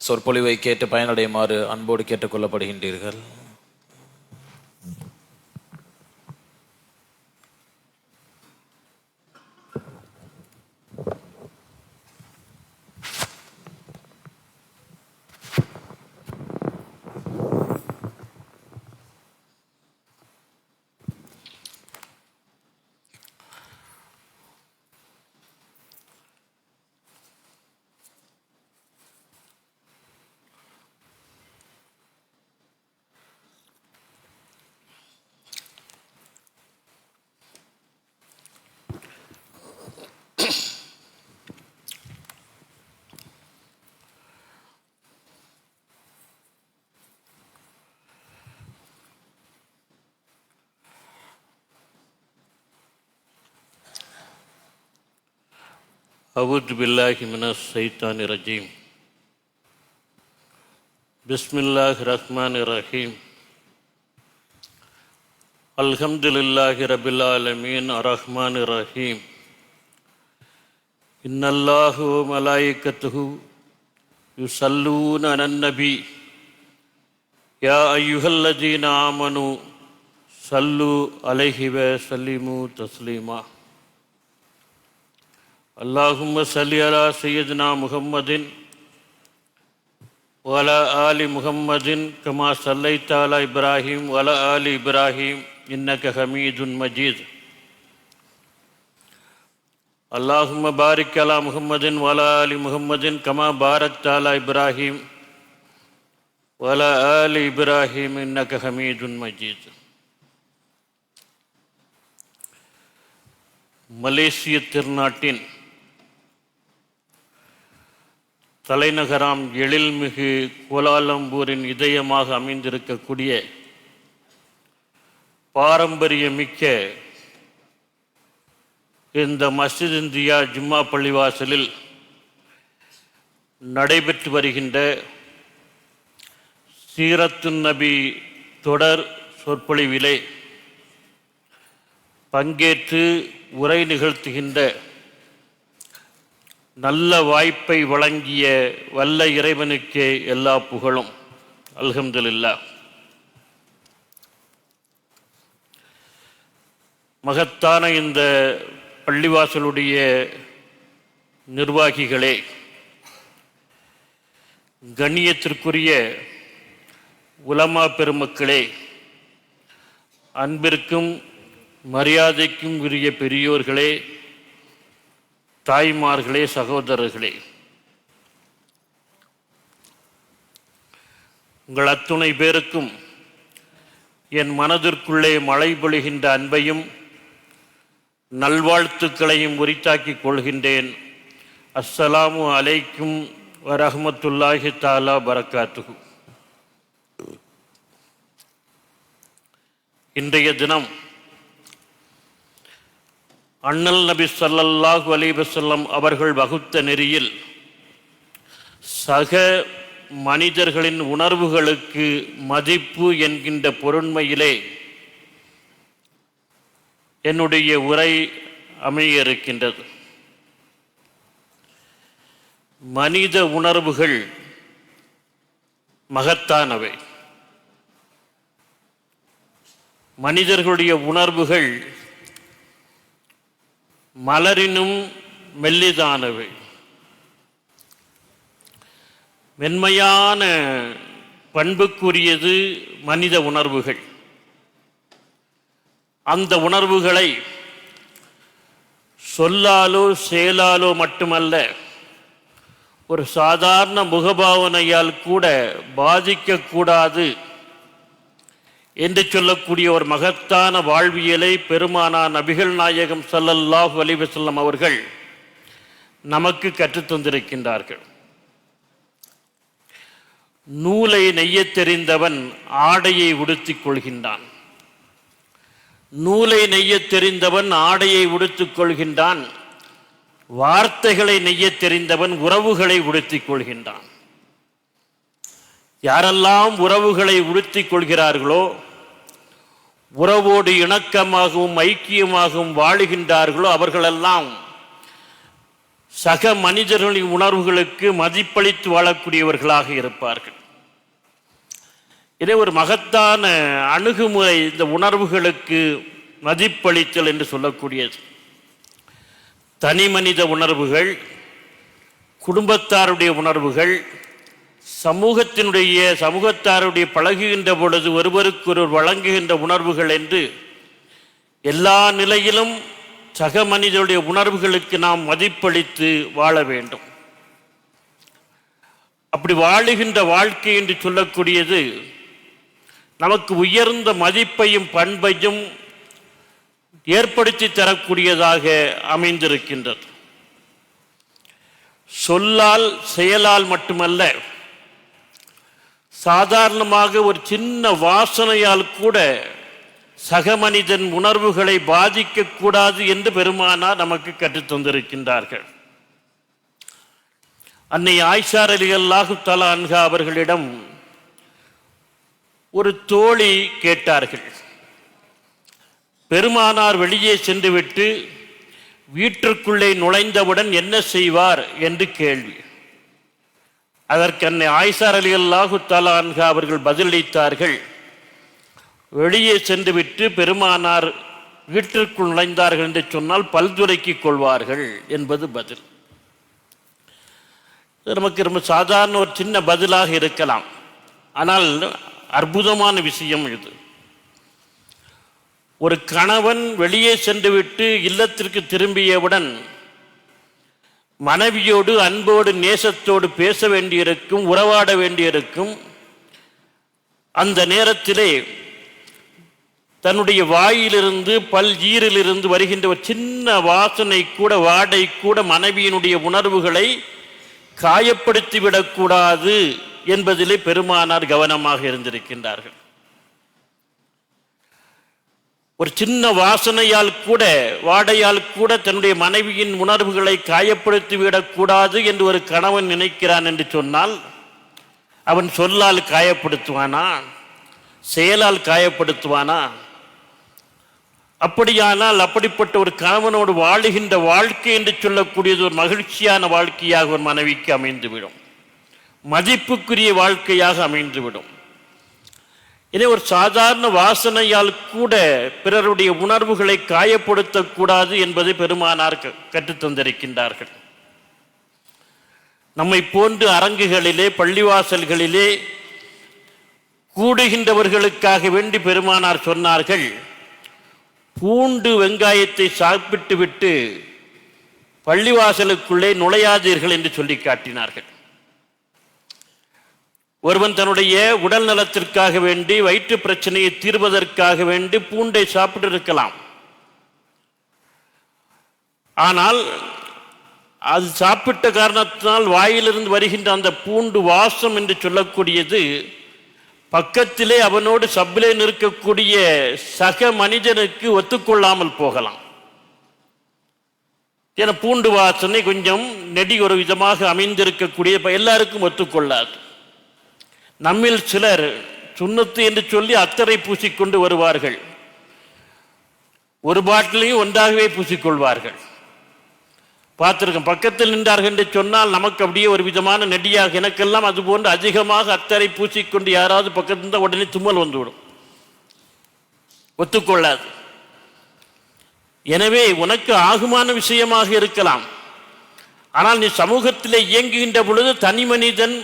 சொற்பொழிவை கேட்டு பயனடையுமாறு அன்போடு கேட்டுக்கொள்ளப்படுகின்றீர்கள். அவுது பில்லாஹி மினஷ் ஷைத்தானிர் ரஜீம். பிஸ்மில்லாஹிர் ரஹ்மானிர் ரஹீம். அல்ஹம்துலில்லாஹி ரப்பில் ஆலமீன் அர்ரஹ்மானிர் ரஹீம். இன்னல்லாஹு வ மலாயிகத்துஹு யுஸல்லூன அலன் நபி யா அய்யுஹல்லதீன ஆமனு ஸல்லு அலைஹி வ ஸல்லிமு தஸ்லீமா. அல்லாஹும்ம ஸல்லி அலா சய்யிதினா முஹம்மதின் வ அலா ஆலி முஹம்மதின் கமா ஸல்லைத அலா இப்ராஹீம் வ அலா ஆலி இப்ராஹீம் இன்னக ஹமீதுன் மஜீத். அல்லாஹும்ம பாரிக் அலா முஹம்மதின் வ அலா ஆலி முஹம்மதின் கமா பாரக்த அலா இப்ராஹீம் வ அலா ஆலி இப்ராஹீம் இன்னக ஹமீதுன் மஜீத். மலேசிய திருநாட்டின் தலைநகராம் எழில்மிகு கோலாலம்பூரின் இதயமாக அமைந்திருக்கக்கூடிய பாரம்பரியமிக்க இந்த மஸ்ஜித் இந்தியா ஜும்மா பள்ளிவாசலில் நடைபெற்று வருகின்ற சீரத்துன் நபி தொடர் சொற்பொழிவிலே பங்கேற்று உரை நிகழ்த்துகின்ற நல்ல வாய்ப்பை வழங்கிய வல்ல இறைவனுக்கே எல்லா புகழும். அல்ஹம்துலில்லாஹ். மகத்தான இந்த பள்ளிவாசலுடைய நிர்வாகிகளே, கண்ணியத்திற்குரிய உலமா பெருமக்களே, அன்பிற்கும் மரியாதைக்கும் உரிய பெரியோர்களே, தாய்மார்களே, சகோதரர்களே, உங்கள் அத்துணை பேருக்கும் என் மனதிற்குள்ளே மழை பொழிகின்ற அன்பையும் நல்வாழ்த்துக்களையும் உரித்தாக்கிக் கொள்கின்றேன். அஸ்ஸலாமு அலைக்கும் வரஹ்மத்துல்லாஹி தஆலா பரக்காத்துஹு. இன்றைய தினம் அண்ணல் நபி ஸல்லல்லாஹு அலைஹி வஸல்லம் அவர்கள் வகுத்த நெறியில் சக மனிதர்களின் உணர்வுகளுக்கு மதிப்பு என்கின்ற பொருண்மையிலே என்னுடைய உரை அமைய இருக்கின்றது. மனித உணர்வுகள் மகத்தானவை. மனிதர்களுடைய உணர்வுகள் மலரினும் மெல்லிதானவை. மென்மையான பண்புக்குரியது மனித உணர்வுகள். அந்த உணர்வுகளை சொல்லாலோ செயலாலோ மட்டுமல்ல, ஒரு சாதாரண முகபாவனையால் கூட பாதிக்கக்கூடாது என்று சொல்லக்கூடிய ஒரு மகத்தான வாழ்வியலை பெருமானார் நபிகள் நாயகம் ஸல்லல்லாஹு அலைஹி வஸல்லம் அவர்கள் நமக்கு கற்றுத்தந்திருக்கின்றார்கள். நூலை நெய்யத் தெரிந்தவன் ஆடையை உடுத்திக் கொள்கின்றான். நூலை நெய்யத் தெரிந்தவன் ஆடையை உடுத்திக் கொள்கின்றான். வார்த்தைகளை நெய்யத் தெரிந்தவன் உறவுகளை உடுத்திக் கொள்கின்றான். யாரெல்லாம் உறவுகளை உடுத்திக் கொள்கிறார்களோ, உறவோடு இணக்கமாகவும் ஐக்கியமாகவும் வாழுகின்றார்களோ, அவர்களெல்லாம் சக மனிதர்களின் உணர்வுகளுக்கு மதிப்பளித்து வாழக்கூடியவர்களாக இருப்பார்கள். இதே ஒரு மகத்தான அணுகுமுறை இந்த உணர்வுகளுக்கு மதிப்பளித்தல் என்று சொல்லக்கூடியது. தனி மனித உணர்வுகள், குடும்பத்தாருடைய உணர்வுகள், சமூகத்தாருடைய பழகுகின்ற பொழுது ஒருவருக்கொருவர் வழங்குகின்ற உணர்வுகள் என்று எல்லா நிலையிலும் சக மனிதனுடைய உணர்வுகளுக்கு நாம் மதிப்பளித்து வாழ வேண்டும். அப்படி வாழுகின்ற வாழ்க்கை என்று சொல்லக்கூடியது நமக்கு உயர்ந்த மதிப்பையும் பண்பையும் ஏற்படுத்தி தரக்கூடியதாக அமைந்திருக்கின்றது. சொல்லால் செயலால் மட்டுமல்ல, சாதாரணமாக ஒரு சின்ன வாசனையால் கூட சக மனிதன் உணர்வுகளை பாதிக்கக்கூடாது என்று பெருமானார் நமக்கு கற்றுத்தந்திருக்கின்றார்கள். அன்னை ஆயிஷா ரலியல்லாஹு தஆலா அன்ஹா அவர்களிடம் ஒரு தோழி கேட்டார்கள். பெருமானார் வெளியே சென்றுவிட்டு வீட்டிற்குள்ளே நுழைந்தவுடன் என்ன செய்வார் என்று கேள்வி. அதற்கு அன்னை ஆயிஷா ரலியல்லாஹு தஆலா அன்ஹா அவர்கள் பதிலளித்தார்கள், வெளியே சென்றுவிட்டு பெருமானார் வீட்டிற்குள் நுழைந்தார்கள் என்று சொன்னால் பல்துலக்கிக் கொள்வார்கள் என்பது பதில். நமக்கு ரொம்ப சாதாரண ஒரு சின்ன பதிலாக இருக்கலாம், ஆனால் அற்புதமான விஷயம் இது. ஒரு கணவன் வெளியே சென்றுவிட்டு இல்லத்திற்கு திரும்பியவுடன் மனைவியோடு அன்போடு நேசத்தோடு பேச வேண்டியிருக்கும், உறவாட வேண்டியிருக்கும். அந்த நேரத்திலே தன்னுடைய வாயிலிருந்து ஈரிலிருந்து வருகின்ற ஒரு சின்ன வாசனை கூட, வாடை கூட மனைவியினுடைய உணர்வுகளை காயப்படுத்திவிடக்கூடாது என்பதிலே பெருமானார் கவனமாக இருந்திருக்கின்றார்கள். ஒரு சின்ன வாசனையால் கூட, வாடையால் கூட தன்னுடைய மனைவியின் உணர்வுகளை காயப்படுத்திவிடக்கூடாது என்று ஒரு கணவன் நினைக்கிறான் என்று சொன்னால் அவன் சொல்லால் காயப்படுத்துவானா, செயலால் காயப்படுத்துவானா? அப்படியானால் அப்படிப்பட்ட ஒரு கணவனோடு வாழுகின்ற வாழ்க்கை என்று சொல்லக்கூடியது ஒரு மகிழ்ச்சியான வாழ்க்கையாக ஒரு மனைவிக்கு அமைந்துவிடும், மதிப்புக்குரிய வாழ்க்கையாக அமைந்துவிடும். இதே ஒரு சாதாரண வாசனையால் கூட பிறருடைய உணர்வுகளை காயப்படுத்தக்கூடாது என்பதை பெருமானார் கற்றுத்தந்திருக்கின்றார்கள். நம்மை போன்று அரங்குகளிலே, பள்ளிவாசல்களிலே கூடுகின்றவர்களுக்காக வேண்டி பெருமானார் சொன்னார்கள், பூண்டு வெங்காயத்தை சாப்பிட்டு விட்டு பள்ளிவாசலுக்குள்ளே நுழையாதீர்கள் என்று சொல்லி காட்டினார்கள். ஒருவன் தன்னுடைய உடல் நலத்திற்காக வேண்டி, வயிற்று பிரச்சனையை தீர்வதற்காக வேண்டி பூண்டை சாப்பிட்டு இருக்கலாம். ஆனால் அது சாப்பிட்ட காரணத்தினால் வாயிலிருந்து வருகின்ற அந்த பூண்டு வாசம் என்று சொல்லக்கூடியது பக்கத்திலே அவனோடு சப்பிலே நிற்கக்கூடிய சக மனிதனுக்கு ஒத்துக்கொள்ளாமல் போகலாம். ஏன்னா பூண்டு வாசனை கொஞ்சம் நெடி ஒரு விதமாக அமைந்திருக்கக்கூடிய எல்லாருக்கும் ஒத்துக்கொள்ளாது. நம்மில் சிலர் சுண்ணத்து என்று சொல்லி அத்தரை பூசிக்கொண்டு வருவார்கள், ஒரு பாட்டிலையும் ஒன்றாகவே பூசிக்கொள்வார்கள். பார்த்துருக்கேன். பக்கத்தில் நின்றார்கள் என்று சொன்னால் நமக்கு அப்படியே ஒரு விதமான நெடியாக, எனக்கெல்லாம் அது போன்று அதிகமாக அத்தரை பூசிக்கொண்டு யாராவது பக்கத்தில் இருந்தால் உடனே தும்மல் வந்துவிடும், ஒத்துக்கொள்ளாது. எனவே உனக்கு ஆகுமான விஷயமாக இருக்கலாம், ஆனால் நீ சமூகத்தில் இயங்குகின்ற பொழுது தனி மனிதன்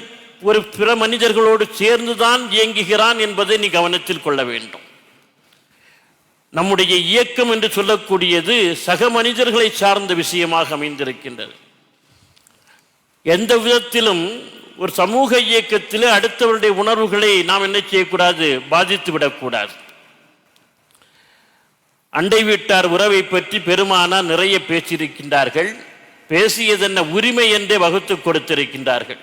ஒரு பிற மனிதர்களோடு சேர்ந்துதான் இயங்குகிறான் என்பதை நீ கவனத்தில் கொள்ள வேண்டும். நம்முடைய இயக்கம் என்று சொல்லக்கூடியது சக மனிதர்களை சார்ந்த விஷயமாக அமைந்திருக்கின்றது. எந்த விதத்திலும் ஒரு சமூக இயக்கத்திலே அடுத்தவருடைய உணர்வுகளை நாம் என்ன செய்யக்கூடாது, பாதித்து விடக்கூடாது. அண்டை வீட்டார் உறவை பற்றி பெருமானார் நிறைய பேசியிருக்கின்றார்கள். பேசியதென்ன உரிமை என்றே வகுத்து கொடுத்திருக்கின்றார்கள்.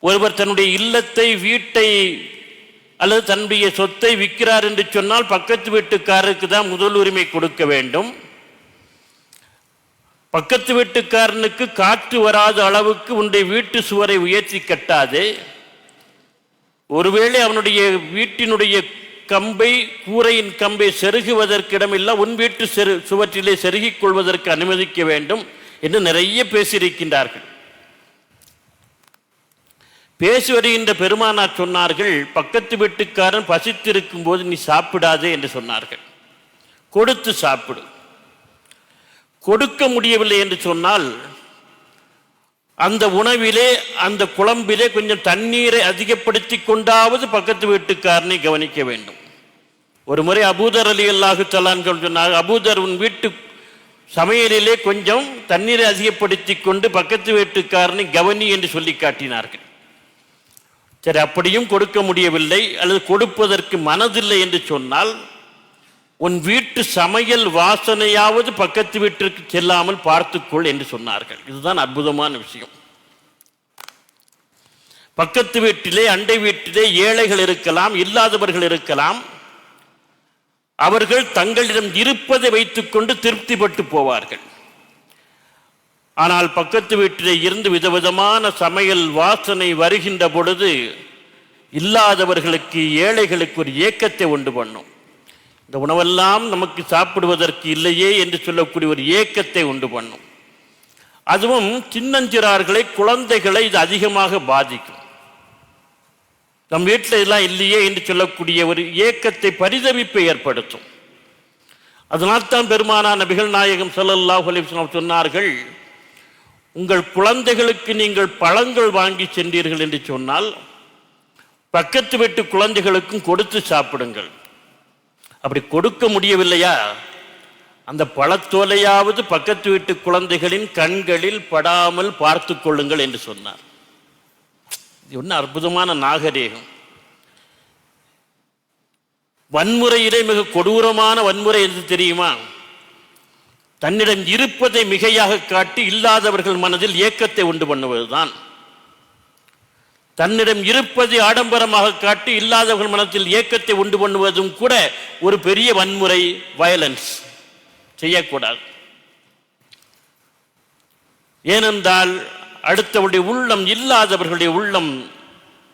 ஒருவர் தன்னுடைய இல்லத்தை, வீட்டை அல்லது தன்னுடைய சொத்தை விற்கிறார் என்று சொன்னால் பக்கத்து வீட்டுக்காரருக்கு தான் முதல் உரிமை கொடுக்க வேண்டும். பக்கத்து வீட்டுக்காரனுக்கு காற்று வராத அளவுக்கு உன்னுடைய வீட்டு சுவரை உயர்த்தி கட்டாதே. ஒருவேளை அவனுடைய வீட்டினுடைய கம்பை கூரையின் கம்பை செருகுவதற்கு இடமில்லை, உன் வீட்டு சுவற்றிலே செருகிக் கொள்வதற்கு அனுமதிக்க வேண்டும் என்று நிறைய பேசியிருக்கின்றார்கள். பேசி வருகின்ற பெருமானார் சொன்னார்கள், பக்கத்து வீட்டுக்காரன் பசித்திருக்கும் போது நீ சாப்பிடாதே என்று சொன்னார்கள். கொடுத்து சாப்பிடு. கொடுக்க முடியவில்லை என்று சொன்னால் அந்த உணவிலே அந்த குழம்பிலே கொஞ்சம் தண்ணீரை அதிகப்படுத்தி கொண்டாவது பக்கத்து வீட்டுக்காரனை கவனிக்க வேண்டும். ஒரு முறை அபூதர் ரலியல்லாஹு தஆலா சொன்னார், அபூதர் உன் வீட்டு சமையலிலே கொஞ்சம் தண்ணீரை அதிகப்படுத்தி கொண்டு பக்கத்து வீட்டுக்காரனை கவனி என்று சொல்லி காட்டினார்கள். சரி, அப்படியும் கொடுக்க முடியவில்லை அல்லது கொடுப்பதற்கு மனதில்லை என்று சொன்னால் உன் வீட்டு சமையல் வாசனையாவது பக்கத்து வீட்டிற்கு செல்லாமல் பார்த்துக்கொள் என்று சொன்னார்கள். இதுதான் அற்புதமான விஷயம். பக்கத்து வீட்டிலே அண்டை வீட்டிலே ஏழைகள் இருக்கலாம், இல்லாதவர்கள் இருக்கலாம். அவர்கள் தங்களிடம் இருப்பதை வைத்துக்கொண்டு திருப்திப்பட்டு போவார்கள். ஆனால் பக்கத்து வீட்டிலே இருந்து விதவிதமான சமையல் வாசனை வருகின்ற பொழுது இல்லாதவர்களுக்கு ஏழைகளுக்கு ஒரு ஏக்கத்தை உண்டு பண்ணும். இந்த உணவெல்லாம் நமக்கு சாப்பிடுவதற்கு இல்லையே என்று சொல்லக்கூடிய ஒரு ஏக்கத்தை உண்டு பண்ணும். அதுவும் சின்னஞ்சிறார்களை குழந்தைகளை இது அதிகமாக பாதிக்கும். நம் வீட்டில் இதெல்லாம் இல்லையே என்று சொல்லக்கூடிய ஒரு ஏக்கத்தை பரிதவிப்பை ஏற்படுத்தும். அதனால்தான் பெருமானார் நபிகள் நாயகம் ஸல்லல்லாஹு அலைஹி வஸல்லம் சொன்னார்கள், உங்கள் குழந்தைகளுக்கு நீங்கள் பழங்கள் வாங்கி சென்றீர்கள் என்று சொன்னால் பக்கத்து வீட்டு குழந்தைகளுக்கும் கொடுத்து சாப்பிடுங்கள். அப்படி கொடுக்க முடியவில்லையா, அந்த பழத்தோலையாவது பக்கத்து வீட்டு குழந்தைகளின் கண்களில் படாமல் பார்த்து கொள்ளுங்கள் என்று சொன்னார். இது ஒன்று அற்புதமான நாகரீகம். வன்முறையிலே மிக கொடூரமான வன்முறை என்று தெரியுமா? தன்னிடம் இருப்பதை மிகையாக காட்டி இல்லாதவர்கள் மனதில் ஏக்கத்தை உண்டு பண்ணுவதுதான். தன்னிடம் இருப்பதை ஆடம்பரமாக காட்டி இல்லாதவர்கள் மனத்தில் ஏக்கத்தை உண்டு பண்ணுவதும் கூட ஒரு பெரிய வன்முறை, வயலன்ஸ் செய்யக்கூடாது. ஏனென்றால் அடுத்தவருடைய உள்ளம், இல்லாதவர்களுடைய உள்ளம்,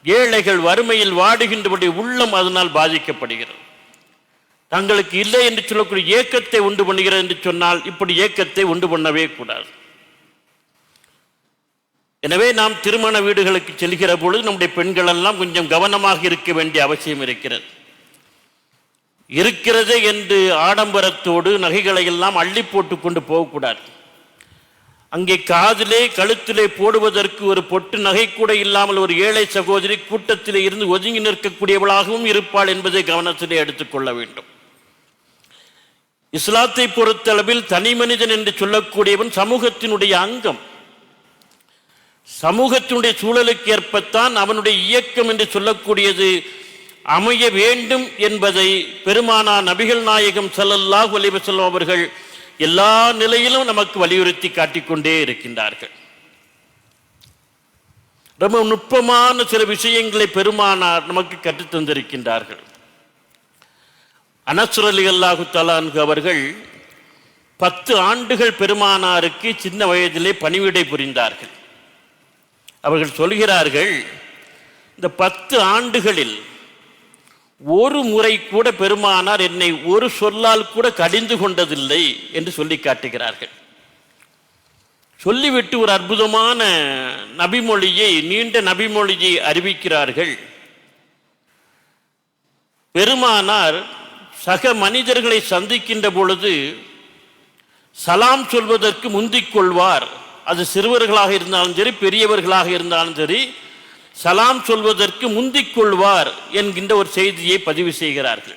ஏழைகள் வறுமையில் வாடுகின்றவருடைய உள்ளம் அதனால் பாதிக்கப்படுகிறது. தங்களுக்கு இல்லை என்று சொல்லக்கூடிய ஏக்கத்தை உண்டு பண்ணுகிறது என்று சொன்னால் இப்படி ஏக்கத்தை உண்டு பண்ணவே கூடாது. எனவே நாம் திருமண வீடுகளுக்கு செல்கிற பொழுது நம்முடைய பெண்கள் எல்லாம் கொஞ்சம் கவனமாக இருக்க வேண்டிய அவசியம் இருக்கிறது. இருக்கிறது என்று ஆடம்பரத்தோடு நகைகளை எல்லாம் அள்ளி போட்டு கொண்டு போகக்கூடாது. அங்கே காதிலே கழுத்திலே போடுவதற்கு ஒரு பொட்டு நகை கூட இல்லாமல் ஒரு ஏழை சகோதரி கூட்டத்திலே இருந்து ஒதுங்கி நிற்கக்கூடியவளாகவும் இருப்பாள் என்பதை கவனத்திலே எடுத்துக்கொள்ள வேண்டும். இஸ்லாத்தை பொறுத்தளவில் தனி மனிதன் என்று சொல்லக்கூடியவன் சமூகத்தினுடைய அங்கம். சமூகத்தினுடைய சூழலுக்கு ஏற்பத்தான் அவனுடைய இயக்கம் என்று சொல்லக்கூடியது அமைய வேண்டும் என்பதை பெருமானார் நபிகள் நாயகம் ஸல்லல்லாஹு அலைஹி வஸல்லம் அவர்கள் எல்லா நிலையிலும் நமக்கு வலியுறுத்தி காட்டிக்கொண்டே இருக்கின்றார்கள். ரொம்ப நுட்பமான சில விஷயங்களை பெருமானார் நமக்கு கற்றுத் தந்திருக்கின்றார்கள். அனஸ் ரலியல்லாஹு தஆலா அன்ஹு அவர்கள் 10 ஆண்டுகள் பெருமானாருக்கு சின்ன வயதிலே பணிவிடை புரிந்தார்கள். அவர்கள் சொல்கிறார்கள், இந்த 10 ஆண்டுகளில் ஒரு முறை கூட பெருமானார் என்னை ஒரு சொல்லால் கூட கடிந்து கொண்டதில்லை என்று சொல்லி காட்டுகிறார்கள். சொல்லிவிட்டு ஒரு அற்புதமான நபிமொழியை, நீண்ட நபிமொழியை அறிவிக்கிறார்கள். பெருமானார் சக மனிதர்களை சந்திக்கின்ற பொழுது சலாம் சொல்வதற்கு முந்திக் கொள்வார். அது சிறுவர்களாக இருந்தாலும் சரி, பெரியவர்களாக இருந்தாலும் சரி, சலாம் சொல்வதற்கு முந்திக் கொள்வார் என்கின்ற ஒரு செய்தியை பதிவு செய்கிறார்கள்.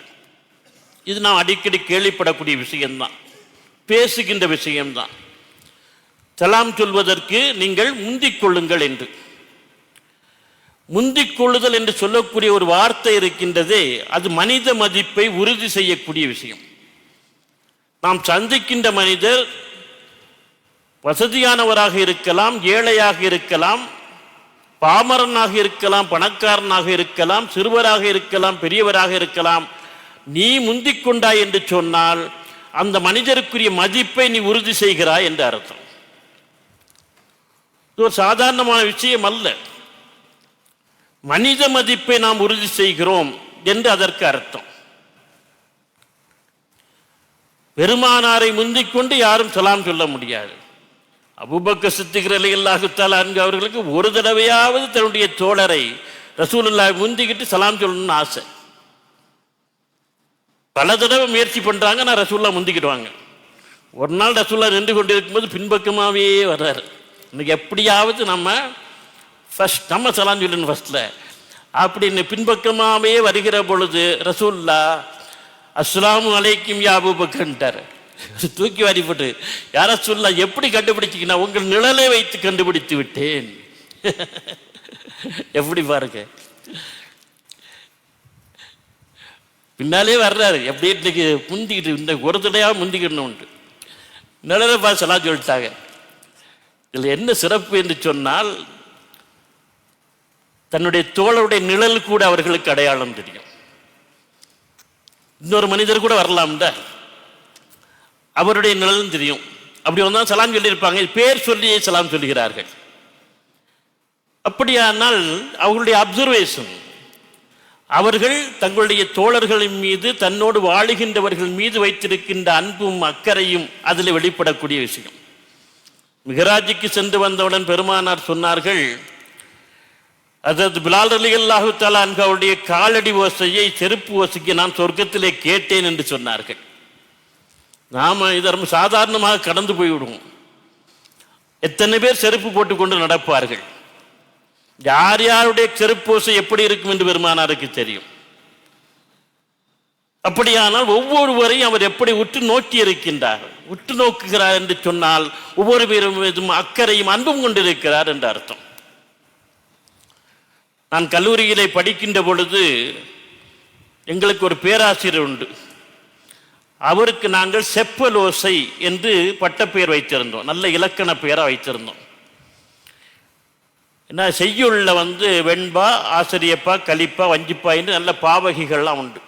இது நாம் அடிக்கடி கேள்விப்படக்கூடிய விஷயம்தான், பேசுகின்ற விஷயம்தான். சலாம் சொல்வதற்கு நீங்கள் முந்திக் கொள்ளுங்கள் என்று. முந்திக் கொள்ளுதல் என்று சொல்லக்கூடிய ஒரு வார்த்தை இருக்கின்றதே, அது மனித மதிப்பை உறுதி செய்யக்கூடிய விஷயம். நாம் சந்திக்கின்ற மனிதர் வசதியானவராக இருக்கலாம், ஏழையாக இருக்கலாம், பாமரனாக இருக்கலாம், பணக்காரனாக இருக்கலாம், சிறுவராக இருக்கலாம், பெரியவராக இருக்கலாம். நீ முந்திக் கொண்டாய் என்று சொன்னால் அந்த மனிதருக்குரிய மதிப்பை நீ உறுதி செய்கிறாய் என்று அர்த்தம். இது ஒரு சாதாரணமான விஷயம் அல்ல. மனித மதிப்பை நாம் உறுதி செய்கிறோம் என்று அதற்கு அர்த்தம். பெருமானாரை முந்திக் கொண்டு யாரும் சலாம் சொல்ல முடியாது. அபூபக்கர் சித்திக் ரலியல்லாஹு தஆலா அன்ஹு அவர்களுக்கு ஒரு தடவையாவது தன்னுடைய தோழரை ரசூலுல்லாஹ் முந்திக்கிட்டு சலாம் சொல்லணும்னு ஆசை. பல தடவை முயற்சி பண்றாங்க, நான் ரசூலுல்லாஹ் முந்திக்கிடுவாங்க. ஒரு நாள் ரசூலுல்லாஹ் நின்று கொண்டு இருக்கும்போது பின்பக்கமாகவே வர்றாரு. இன்னைக்கு எப்படியாவது நம்ம சலாம் சொல்லணும் ஃபர்ஸ்ட்ல அப்படின்னு பின்பக்கமாகவே வருகிற பொழுது ரசூலுல்லாஹ் அஸ்ஸலாமு அலைக்கும் யா அபூபக்கர்ன்ட்டார். தூக்கி வாரி போட்டு, யார சொல்ல எப்படி கண்டுபிடிச்சிக்கினா, உங்கள் நிழலை வைத்து கண்டுபிடித்து விட்டேன். எப்படி பாருங்க, பின்னாலே வர்றாரு. எப்படி இன்னைக்கு முந்திக்கிட்டு, இந்த ஒரு தடையாக முந்திக்கணும் நிழலை பார்த்து சலாம் சொல்லிட்டாங்க. இதில் என்ன சிறப்பு என்று சொன்னால், தன்னுடைய தோழருடைய நிழல் கூட அவர்களுக்கு அடையாளம் தெரியும். இன்னொரு மனிதர் கூட வரலாம்ல, அவருடைய நிழலும் தெரியும். அப்படி வந்தால் சலாம் சொல்லியிருப்பாங்க, பேர் சொல்லியே சலாம் சொல்லுகிறார்கள். அப்படியானால் அவர்களுடைய அப்சர்வேஷன், அவர்கள் தங்களுடைய தோழர்களின் மீது, தன்னோடு வாழுகின்றவர்கள் மீது வைத்திருக்கின்ற அன்பும் அக்கறையும் அதில் வெளிப்படக்கூடிய விஷயம். மிகராஜுக்கு சென்று வந்தவுடன் பெருமானார் சொன்னார்கள், அதாவது பிலால் ரலியல்லாஹு தஆலா அன்ஹு அவருடைய காலடி ஓசையை செருப்பு ஓசைக்கு நான் சொர்க்கத்திலே கேட்டேன் என்று சொன்னார்கள். நாம் இதை ரொம்ப சாதாரணமாக கடந்து போய்விடுவோம். எத்தனை பேர் செருப்பு போட்டுக்கொண்டு நடப்பார்கள். யார் யாருடைய செருப்பு ஓசை எப்படி இருக்கும் என்று பெருமானாருக்கு தெரியும். அப்படியானால் ஒவ்வொருவரையும் அவர் எப்படி உற்று நோக்கி இருக்கின்றார், உற்று நோக்குகிறார் என்று சொன்னால் ஒவ்வொரு பேரும் அக்கறையும் அன்பும் கொண்டிருக்கிறார் என்று அர்த்தம். நான் கல்லூரியிலே படிக்கின்ற பொழுது எங்களுக்கு ஒரு பேராசிரியர் உண்டு. அவருக்கு நாங்கள் செப்பலோசை என்று பட்டப்பெயர் வைத்திருந்தோம். நல்ல இலக்கண பெயராக வைத்திருந்தோம். என்ன செய்யுள்ள வெண்பா, ஆசிரியப்பா, கலிப்பா, வஞ்சிப்பா என்று நல்ல பாவகைகள்லாம் உண்டு.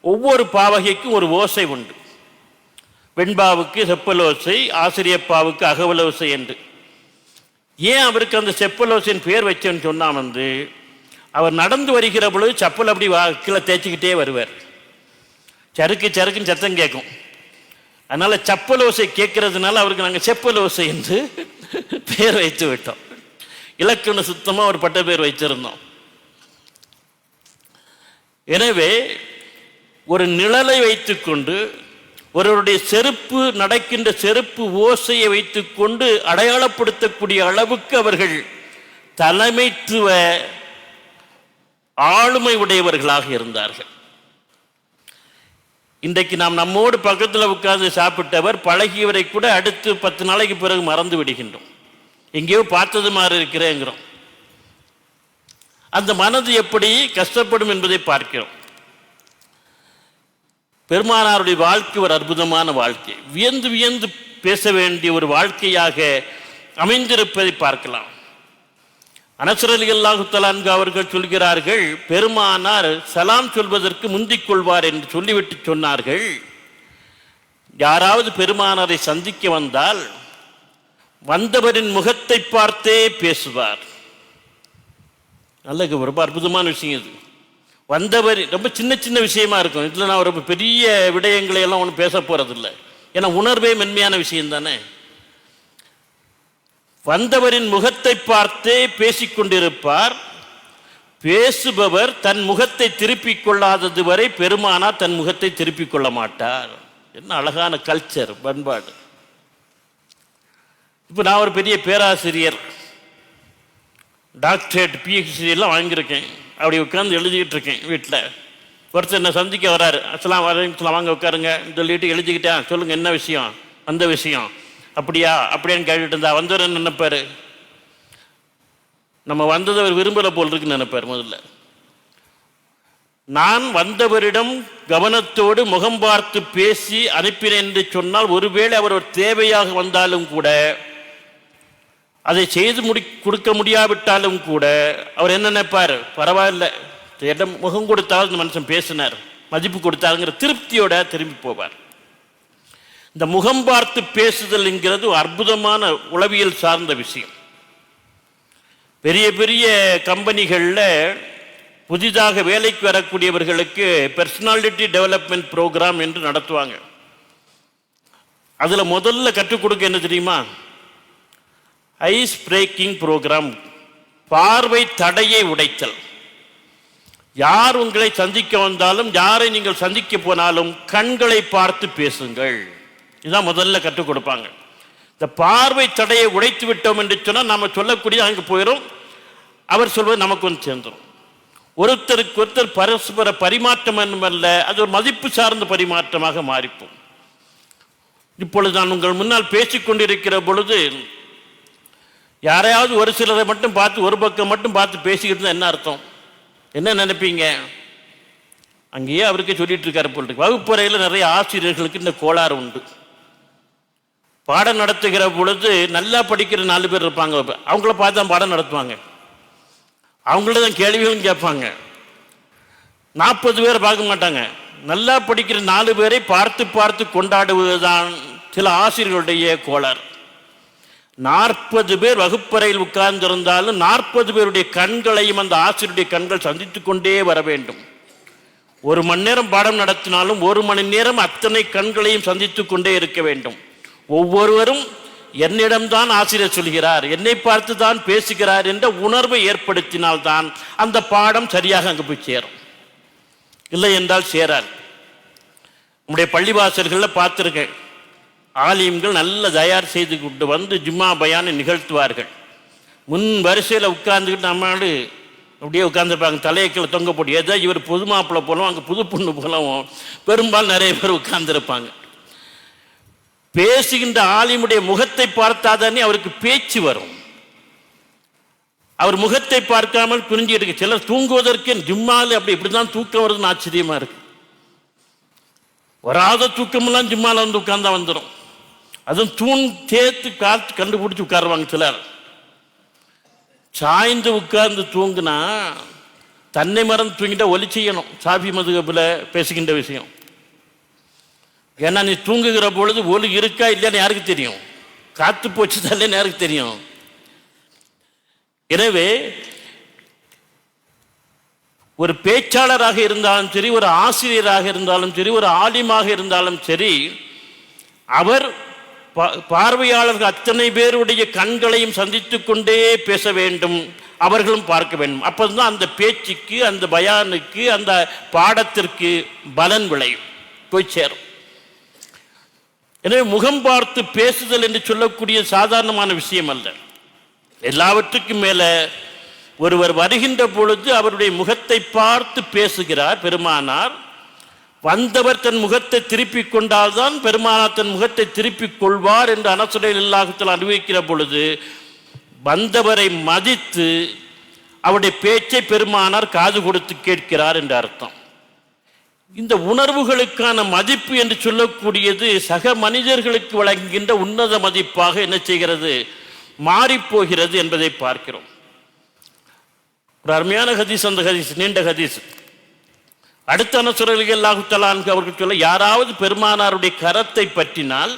ஒவ்வொரு பாவகைக்கும் ஒரு ஓசை உண்டு. வெண்பாவுக்கு செப்பலோசை, ஆசிரியப்பாவுக்கு அகவலோசை என்று. ஏன் அவருக்கு அந்த செப்பலோசையின் பெயர் வச்சேன்னு சொன்னால் அவர் நடந்து வருகிற பொழுது செப்பல் அப்படி கீழே தேய்ச்சிக்கிட்டே வருவார். சறுக்கு சறுக்குன்னு சத்தம் கேட்கும். அதனால செப்பலோசை கேட்கறதுனால அவருக்கு நாங்கள் செப்பலோசை என்று பெயர் வைத்து விட்டோம். இலக்கண சுத்தமாக ஒரு பட்ட பேர் வைத்திருந்தோம். எனவே ஒரு நிழலை வைத்துக்கொண்டு, ஒருவருடைய செருப்பு நடக்கின்ற செருப்பு ஓசையை வைத்துக்கொண்டு அடையாளப்படுத்தக்கூடிய அளவுக்கு அவர்கள் தலைமைத்துவ ஆளுமை உடையவர்களாக இருந்தார்கள். இன்றைக்கு நாம் நம்மோடு பக்கத்தில் உட்கார்ந்து சாப்பிட்டவர் பழகியவரை கூட அடுத்து 10 நாளைக்கு பிறகு மறந்து விடுகின்றோம். எங்கேயோ பார்த்தது மாதிரி இருக்கிறேங்கிறோம். அந்த மனது எப்படி கஷ்டப்படும் என்பதை பார்க்கிறோம். பெருமானாருடைய வாழ்க்கை ஒரு அற்புதமான வாழ்க்கை, வியந்து வியந்து பேச வேண்டிய ஒரு வாழ்க்கையாக அமைந்திருப்பதை பார்க்கலாம். அனஸ் ரலியல்லாஹு தஆலா அன்ஹு அவர்கள் சொல்கிறார்கள், பெருமானார் சலாம் சொல்வதற்கு முந்திக் கொள்வார் என்று சொல்லிவிட்டு சொன்னார்கள், யாராவது பெருமானாரை சந்திக்க வந்தால் வந்தவரின் முகத்தை பார்த்தே பேசுவார். நல்ல ரொம்ப அற்புதமான விஷயம் இது. வந்தவர் ரொம்ப சின்ன சின்ன விஷயமா இருக்கும். இதில் நான் ரொம்ப பெரிய விடயங்களை எல்லாம் ஒன்றும் பேச போறதில்லை. ஏன்னா உணர்வே மென்மையான விஷயம் தானே. வந்தவரின் முகத்தை பார்த்தே பேசிக்கொண்டிருப்பார். பேசுபவர் தன் முகத்தை திருப்பிக் கொள்ளாதது வரை பெருமானார் தன் முகத்தை திருப்பிக் கொள்ள மாட்டார். என்ன அழகான கல்ச்சர், பண்பாடு. இப்போ நான் ஒரு பெரிய பேராசிரியர், டாக்டரேட், பிஹெச்டி எல்லாம் வாங்கியிருக்கேன். அப்படி உட்காந்து எழுதிக்கிட்டு இருக்கேன் வீட்டில். ஒருத்தர் என்னை சந்திக்க வராரு. அஸ்ஸலாமு அலைக்கும், வாங்க உட்காருங்க சொல்லிட்டு எழுதிக்கிட்டேன். சொல்லுங்கள் என்ன விஷயம்? அந்த விஷயம் அப்படியா அப்படியான்னு கேட்டுட்டு இருந்தா வந்தவர் என்ன நினைப்பார்? நம்ம வந்தது அவர் விரும்பலை போல் இருக்குன்னு நினைப்பார். முதல்ல நான் வந்தவரிடம் கவனத்தோடு முகம் பார்த்து பேசி அனுப்பினேன் என்று சொன்னால், ஒருவேளை அவர் ஒரு தேவையாக வந்தாலும் கூட, அதை செய்து கொடுக்க முடியாவிட்டாலும் கூட அவர் என்ன நினைப்பார்? பரவாயில்ல, இடம் முகம் கொடுத்தாவது இந்த மனுஷன் பேசினார், மதிப்பு கொடுத்தாருங்கிற திருப்தியோட திரும்பி போவார். இந்த முகம் பார்த்து பேசுதல் என்கிறது அற்புதமான உளவியல் சார்ந்த விஷயம். பெரிய பெரிய கம்பெனிகளில் புதிதாக வேலைக்கு வரக்கூடியவர்களுக்கு பர்சனாலிட்டி டெவலப்மெண்ட் ப்ரோக்ராம் என்று நடத்துவாங்க. அதில் முதல்ல கற்றுக் கொடுக்க என்ன தெரியுமா? ஐஸ் பிரேக்கிங் ப்ரோக்ராம், பார்வை தடையை உடைத்தல். யார் உங்களை சந்திக்க வந்தாலும், யாரை நீங்கள் சந்திக்க போனாலும் கண்களை பார்த்து பேசுங்கள். இதுதான் முதல்ல கற்றுக் கொடுப்பாங்க. இந்த பார்வை தடையை உடைத்து விட்டோம் என்று சொன்னால் நம்ம சொல்லக்கூடிய அங்கே போயிடும், அவர் சொல்வது நமக்கு வந்து சேர்ந்துடும். ஒருத்தருக்கு ஒருத்தர் பரஸ்பர பரிமாற்றம் என்னமல்ல, அது ஒரு மதிப்பு சார்ந்த பரிமாற்றமாக மாறிப்போம். இப்பொழுது நான் உங்கள் முன்னால் பேசிக்கொண்டிருக்கிற பொழுது யாரையாவது ஒரு சிலரை மட்டும் பார்த்து, ஒரு பக்கம் மட்டும் பார்த்து பேசிக்கிட்டு தான் என்ன அர்த்தம்? என்ன நினைப்பீங்க? அங்கேயே அவருக்கே சொல்லிட்டு இருக்காரு போல் இருக்கு. வகுப்பறையில் நிறைய ஆசிரியர்களுக்கு இந்த கோளாறு உண்டு. பாடம் நடத்துகிற பொழுது நல்லா படிக்கிற 4 பேர் இருப்பாங்க, அவங்கள பார்த்து தான் பாடம் நடத்துவாங்க, அவங்கள தான் கேள்விகளும் கேட்பாங்க. 40 பேரை பார்க்க மாட்டாங்க. நல்லா படிக்கிற 4 பேரை பார்த்து பார்த்து கொண்டாடுவது தான் சில ஆசிரியர்களுடைய கோளாறு. 40 பேர் வகுப்பறையில் உட்கார்ந்திருந்தாலும் 40 பேருடைய கண்களையும் அந்த ஆசிரியருடைய கண்கள் சந்தித்து கொண்டே வர வேண்டும். 1 மணி நேரம் பாடம் நடத்தினாலும் 1 மணி நேரம் அத்தனை கண்களையும் சந்தித்து கொண்டே இருக்க வேண்டும். ஒவ்வொருவரும் என்னிடம்தான் ஆசிரியர் சொல்கிறார், என்னை பார்த்து தான் பேசுகிறார் என்ற உணர்வை ஏற்படுத்தினால்தான் அந்த பாடம் சரியாக அங்கு போய் சேரும். இல்லை என்றால் சேரார். நம்முடைய பள்ளிவாசல்களில் பார்த்துருக்கேன், ஆலிம்கள் நல்ல தயார் செய்து கொண்டு வந்து ஜும்மா பயானை நிகழ்த்துவார்கள். முன் வரிசையில் உட்கார்ந்துக்கிட்டு நம்மளாடு அப்படியே உட்காந்துருப்பாங்க, தலையை கீழே தொங்க போட்டு. ஏதோ இவர் புது மாப்பிள்ளை போலவும் அங்கே புது பொண்ணு போலவும் பெரும்பாலும் நிறைய பேர் உட்கார்ந்துருப்பாங்க. பேசுகின்ற ஆலிமுடைய முகத்தை பார்த்தாதானே அவருக்கு பேச்சு வரும். அவர் முகத்தை பார்க்காமல் புரிஞ்சு இருக்கு. சிலர் தூங்குவதற்கு ஜும்மாவில் அப்படி இப்படிதான் தூக்கம் வருதுன்னு ஆச்சரியமா இருக்கு. வராத தூக்கமெல்லாம் ஜும்மாவில் வந்து உட்கார்ந்தா வந்துடும். அதுவும் தூண் தேத்து காத்து கண்டுபிடிச்சு உட்காருவாங்க. சிலர் சாய்ந்து உட்கார்ந்து தூங்குனா தன்னை மறந்து தூங்கிட்டா ஒலி செய்யணும். சாஃபி மதுஹபில் பேசுகின்ற விஷயம். ஏன்னா நீ தூங்குகிற பொழுது ஒலி இருக்கா இல்லைன்னு யாருக்கு தெரியும்? காத்து போச்சு இல்லைன்னு யாருக்கு தெரியும்? எனவே ஒரு பேச்சாளராக இருந்தாலும் சரி, ஒரு ஆசிரியராக இருந்தாலும் சரி, ஒரு ஆலிமாக இருந்தாலும் சரி, அவர் பார்வையாளர்கள் அத்தனை பேருடைய கண்களையும் சந்தித்து கொண்டே பேச வேண்டும், அவர்களும் பார்க்க வேண்டும். அப்போதான் அந்த பேச்சுக்கு, அந்த பயானுக்கு, அந்த பாடத்திற்கு பலன் விளையும், போய் சேரும். எனவே முகம் பார்த்து பேசுதல் என்று சொல்லக்கூடிய சாதாரணமான விஷயம் அல்ல. எல்லாவற்றுக்கும் மேல ஒருவர் வருகின்ற பொழுது அவருடைய முகத்தை பார்த்து பேசுகிறார் பெருமானார். வந்தவர் தன் முகத்தை திருப்பிக் கொண்டால்தான் பெருமானார் தன் முகத்தை திருப்பிக் கொள்வார் என்று அனசுரையில் இல்லாஹத்தில் அனுபவிக்கிற பொழுது வந்தவரை மதித்து அவருடைய பேச்சை பெருமானார் காது கொடுத்து கேட்கிறார் என்று அர்த்தம். இந்த உணர்வுகளுக்கான மதிப்பு என்று சொல்லக்கூடியது சக மனிதர்களுக்கு வழங்குகின்ற உன்னத மதிப்பாக என்ன செய்கிறது? மாறிப்போகிறது என்பதை பார்க்கிறோம். ஒரு அருமையான ஹதீஸ், அந்த ஹதீஸ் நீண்ட ஹதீஸ். அடுத்த அனசுரர்கள் அல்லாஹு தஆலா அவர்கள் சொல்ல, யாராவது பெருமானாருடைய கரத்தை பற்றினால்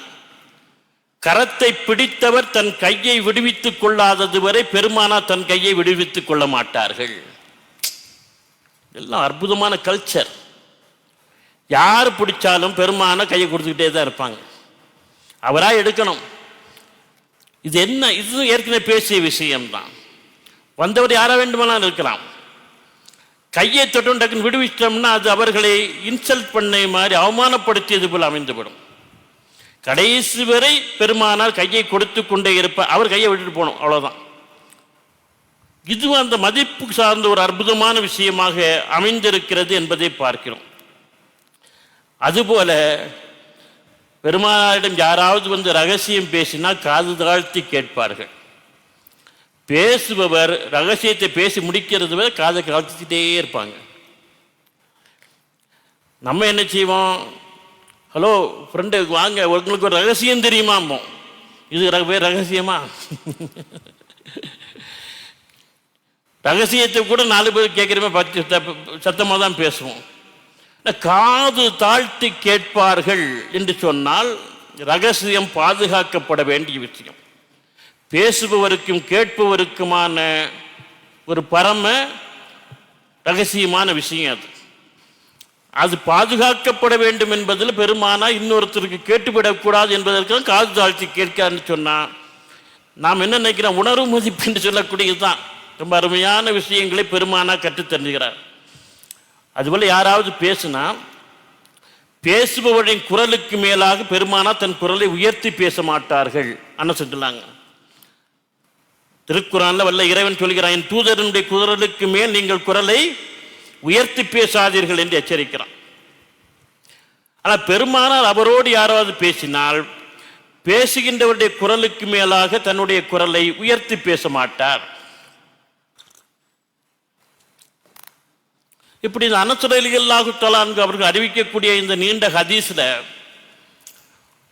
கரத்தை பிடித்தவர் தன் கையை விடுவித்துக் கொள்ளாதது வரை பெருமானார் தன் கையை விடுவித்துக் கொள்ள மாட்டார்கள். எல்லாம் அற்புதமான கல்ச்சர். யார் பிடிச்சாலும் பெருமான கையை கொடுத்துக்கிட்டே தான் இருப்பாங்க. அவராக எடுக்கணும். இது என்ன? இது ஏற்கனவே பேசிய விஷயம்தான். வந்தவர் யாரா வேண்டுமானாலும் இருக்கலாம். கையை தொட்டும் டக்குன்னு விடுவிச்சிட்டோம்னா அது அவர்களை இன்சல்ட் பண்ண மாதிரி அவமானப்படுத்தியது போல் அமைந்துவிடும். கடைசி வரை பெருமானார் கையை கொடுத்து கொண்டே இருப்பார். அவர் கையை விட்டுட்டு போகணும், அவ்வளோதான். இதுவும் அந்த மதிப்பு சார்ந்த ஒரு அற்புதமான விஷயமாக அமைந்திருக்கிறது என்பதை பார்க்கிறோம். அதுபோல பெருமானாரிடம் யாராவது வந்து ரகசியம் பேசினா காது தாழ்த்தி கேட்பார்கள். பேசுபவர் ரகசியத்தை பேசி முடிக்கிறது வரை காதை தாழ்த்திட்டே இருப்பாங்க. நம்ம என்ன செய்வோம்? ஹலோ ஃப்ரெண்டு வாங்க, உங்களுக்கு ஒரு ரகசியம் தெரியுமாமோ? இது பேர் ரகசியமா? ரகசியத்தை கூட 4 பேர் கேட்குறமே சத்தமாக தான் பேசுவோம். காது தாழ்த்தி கேட்பார்கள் என்று சொன்னால் ரகசியம் பாதுகாக்கப்பட வேண்டிய விஷயம். பேசுபவருக்கும் கேட்பவருக்குமான ஒரு பரம ரகசியமான விஷயம் அது. அது பாதுகாக்கப்பட வேண்டும் என்பதில் பெருமானா இன்னொருத்தருக்கு கேட்டுவிடக்கூடாது என்பதற்கு காது தாழ்த்தி கேட்கான்னு சொன்னான். நாம் என்ன நினைக்கிறோம், உணர்வு மதிப்பு என்று சொல்லக்கூடியதுதான். ரொம்ப அருமையான விஷயங்களை பெருமானா கற்றுத் தருகிறார். அதுபோல யாராவது பேசினா பேசுபவரின் குரலுக்கு மேலாக பெருமானா தன் குரலை உயர்த்தி பேச மாட்டார்கள் அண்ணா சொன்னாங்க. திருக்குறான்ல வல்ல இறைவன் சொல்கிறான், என் தூதரனுடைய குரலுக்கு மேல் நீங்கள் குரலை உயர்த்தி பேசாதீர்கள் என்று எச்சரிக்கிறான். ஆனால் பெருமானார் அவரோடு யாராவது பேசினால் பேசுகின்றவருடைய குரலுக்கு மேலாக தன்னுடைய குரலை உயர்த்தி பேச மாட்டார். இப்படி இந்த அனஸ் ரலியல்லாஹு தஆலா அன்ஹு அவர்கள் அறிவிக்கக்கூடிய இந்த நீண்ட ஹதீஸ்ல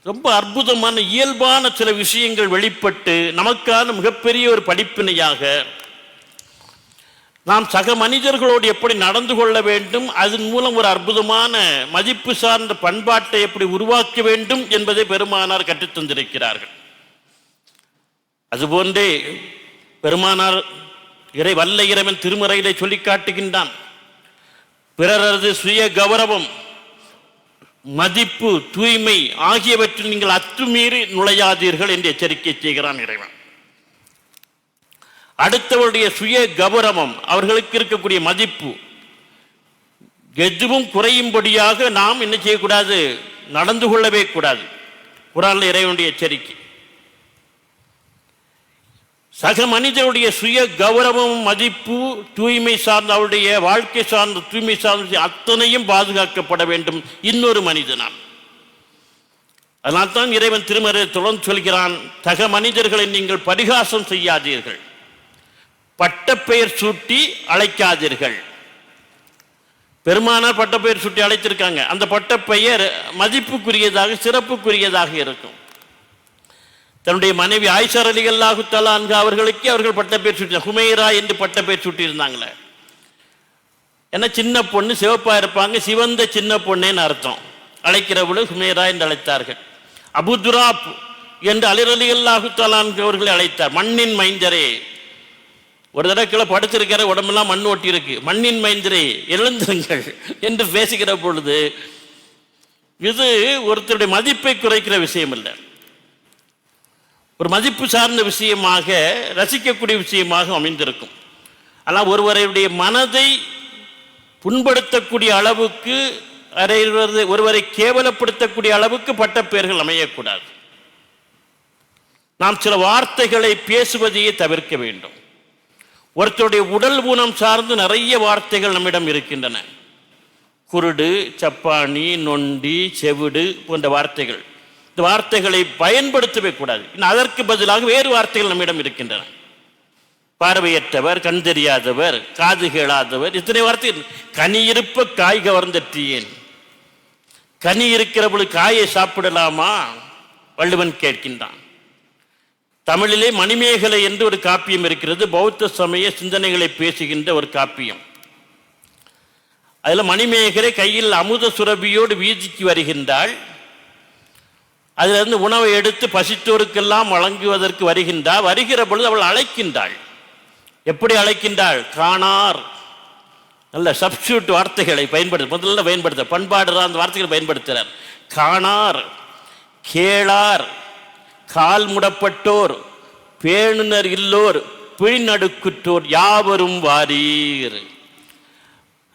ரொம்ப அற்புதமான இயல்பான சில விஷயங்கள் வெளிப்பட்டு நமக்கான மிகப்பெரிய ஒரு படிப்பினையாக நாம் சக மனிதர்களோடு எப்படி நடந்து கொள்ள வேண்டும், அதன் மூலம் ஒரு அற்புதமான மதிப்பு சார்ந்த பண்பாட்டை எப்படி உருவாக்க வேண்டும் என்பதை பெருமானார் கற்றுத் தந்திருக்கிறார்கள். அதுபோன்றே பெருமானார் வல்ல இறைவன் திருமறையிலே சொல்லி காட்டுகின்றான், பிறரது சுய கௌரவம், மதிப்பு, தூய்மை ஆகியவற்றில் நீங்கள் அத்துமீறி நுழையாதீர்கள் என்று எச்சரிக்கை செய்கிறான் இறைவன். அடுத்தவருடைய சுய கௌரவம், அவர்களுக்கு இருக்கக்கூடிய மதிப்பு எதுவும் குறையும்படியாக நாம் என்ன செய்யக்கூடாது, நடந்து கொள்ளவே கூடாது. குர்ஆன்ல இறைவனுடைய எச்சரிக்கை. சக மனிதனுடைய சுய கௌரவம், மதிப்பு, தூய்மை சார்ந்த அவருடைய வாழ்க்கை சார்ந்த தூய்மை சார்ந்த அத்தனையும் பாதுகாக்கப்பட வேண்டும் இன்னொரு மனிதனால். அதனால்தான் இறைவன் திருமறை தொடர்ந்து சொல்கிறான், சக மனிதர்களை நீங்கள் பரிகாசம் செய்யாதீர்கள், பட்டப்பெயர் சூட்டி அழைக்காதீர்கள். பெருமானார் பட்டப்பெயர் சூட்டி அழைத்திருக்காங்க. அந்த பட்டப்பெயர் மதிப்புக்குரியதாக சிறப்புக்குரியதாக இருக்கும். தன்னுடைய மனைவி ஆயிஷா ரலியல்லாஹு தஆலா அன்ஹா அவர்களுக்கு அவர்கள் பட்டப்பெயர் சூட்டி ஹுமைரா என்று பட்டப்பெயர் சூட்டி இருந்தாங்களே. ஏன்னா சின்ன பொண்ணு சிவப்பா இருப்பாங்க, சிவந்த சின்ன பொண்ணேன்னு அர்த்தம். அழைக்கிற பொழுது ஹுமைரா என்று அழைத்தார்கள். அபு துராப் என்று அலி ரலியல்லாஹு தஆலா அன்ஹு அவர்களை அழைத்தார். மண்ணின் மைந்தரே, ஒரு தடவை கீழே படுத்திருக்கிற உடம்பெல்லாம் மண் ஒட்டி இருக்கு, மண்ணின் மைந்தரே எழுந்துருங்கள் என்று பேசுகிற பொழுது இது ஒருத்தருடைய மதிப்பை குறைக்கிற விஷயம் இல்லை, ஒரு மதிப்பு சார்ந்த விஷயமாக ரசிக்கக்கூடிய விஷயமாக அமைந்திருக்கும். ஆனால் ஒருவருடைய மனதை புண்படுத்தக்கூடிய அளவுக்கு, ஒருவரை கேவலப்படுத்தக்கூடிய அளவுக்கு பட்ட பெயர்கள் அமையக்கூடாது. நாம் சில வார்த்தைகளை பேசுவதையே தவிர்க்க வேண்டும். ஒருத்தருடைய உடல் ஊனம் சார்ந்து நிறைய வார்த்தைகள் நம்மிடம் இருக்கின்றன. குருடு, சப்பானி, நொண்டி, செவிடு போன்ற வார்த்தைகள். இந்த வார்த்தைகளை பயன்படுத்தவே கூடாது. அதற்கு பதிலாக வேறு வார்த்தைகள் நம்மிடம் இருக்கின்றன. பார்வையற்றவர், கண் தெரியாதவர், காது கேளாதவர், இத்தனை வார்த்தை. கனி இருப்ப காய் கவர்ந்தற்றியேன், கனி இருக்கிற பொழுது காயை சாப்பிடலாமா வள்ளுவன் கேட்கின்றான். தமிழிலே மணிமேகலை என்று ஒரு காப்பியம் இருக்கிறது, பௌத்த சமய சிந்தனைகளை பேசுகின்ற ஒரு காப்பியம். அதில் மணிமேகலை கையில் அமுத சுரபியோடு வீதிக்கு வருகின்றாள். அதிலிருந்து உணவை எடுத்து பசித்தோருக்கெல்லாம் வழங்குவதற்கு வருகின்றாள். வருகிற பொழுது அவள் அழைக்கின்றாள். எப்படி அழைக்கின்றாள்? காணார். நல்ல சப்ஸ்டியூட் வார்த்தைகளை முதல்ல பயன்படுத்த பண்பாடு அந்த வார்த்தைகளை பயன்படுத்துகிறார். காணார், கேளார், கால் முடப்பட்டோர், பேணுனர் இல்லோர், பிழிநடுக்குற்றோர் யாவரும் வாரீர்.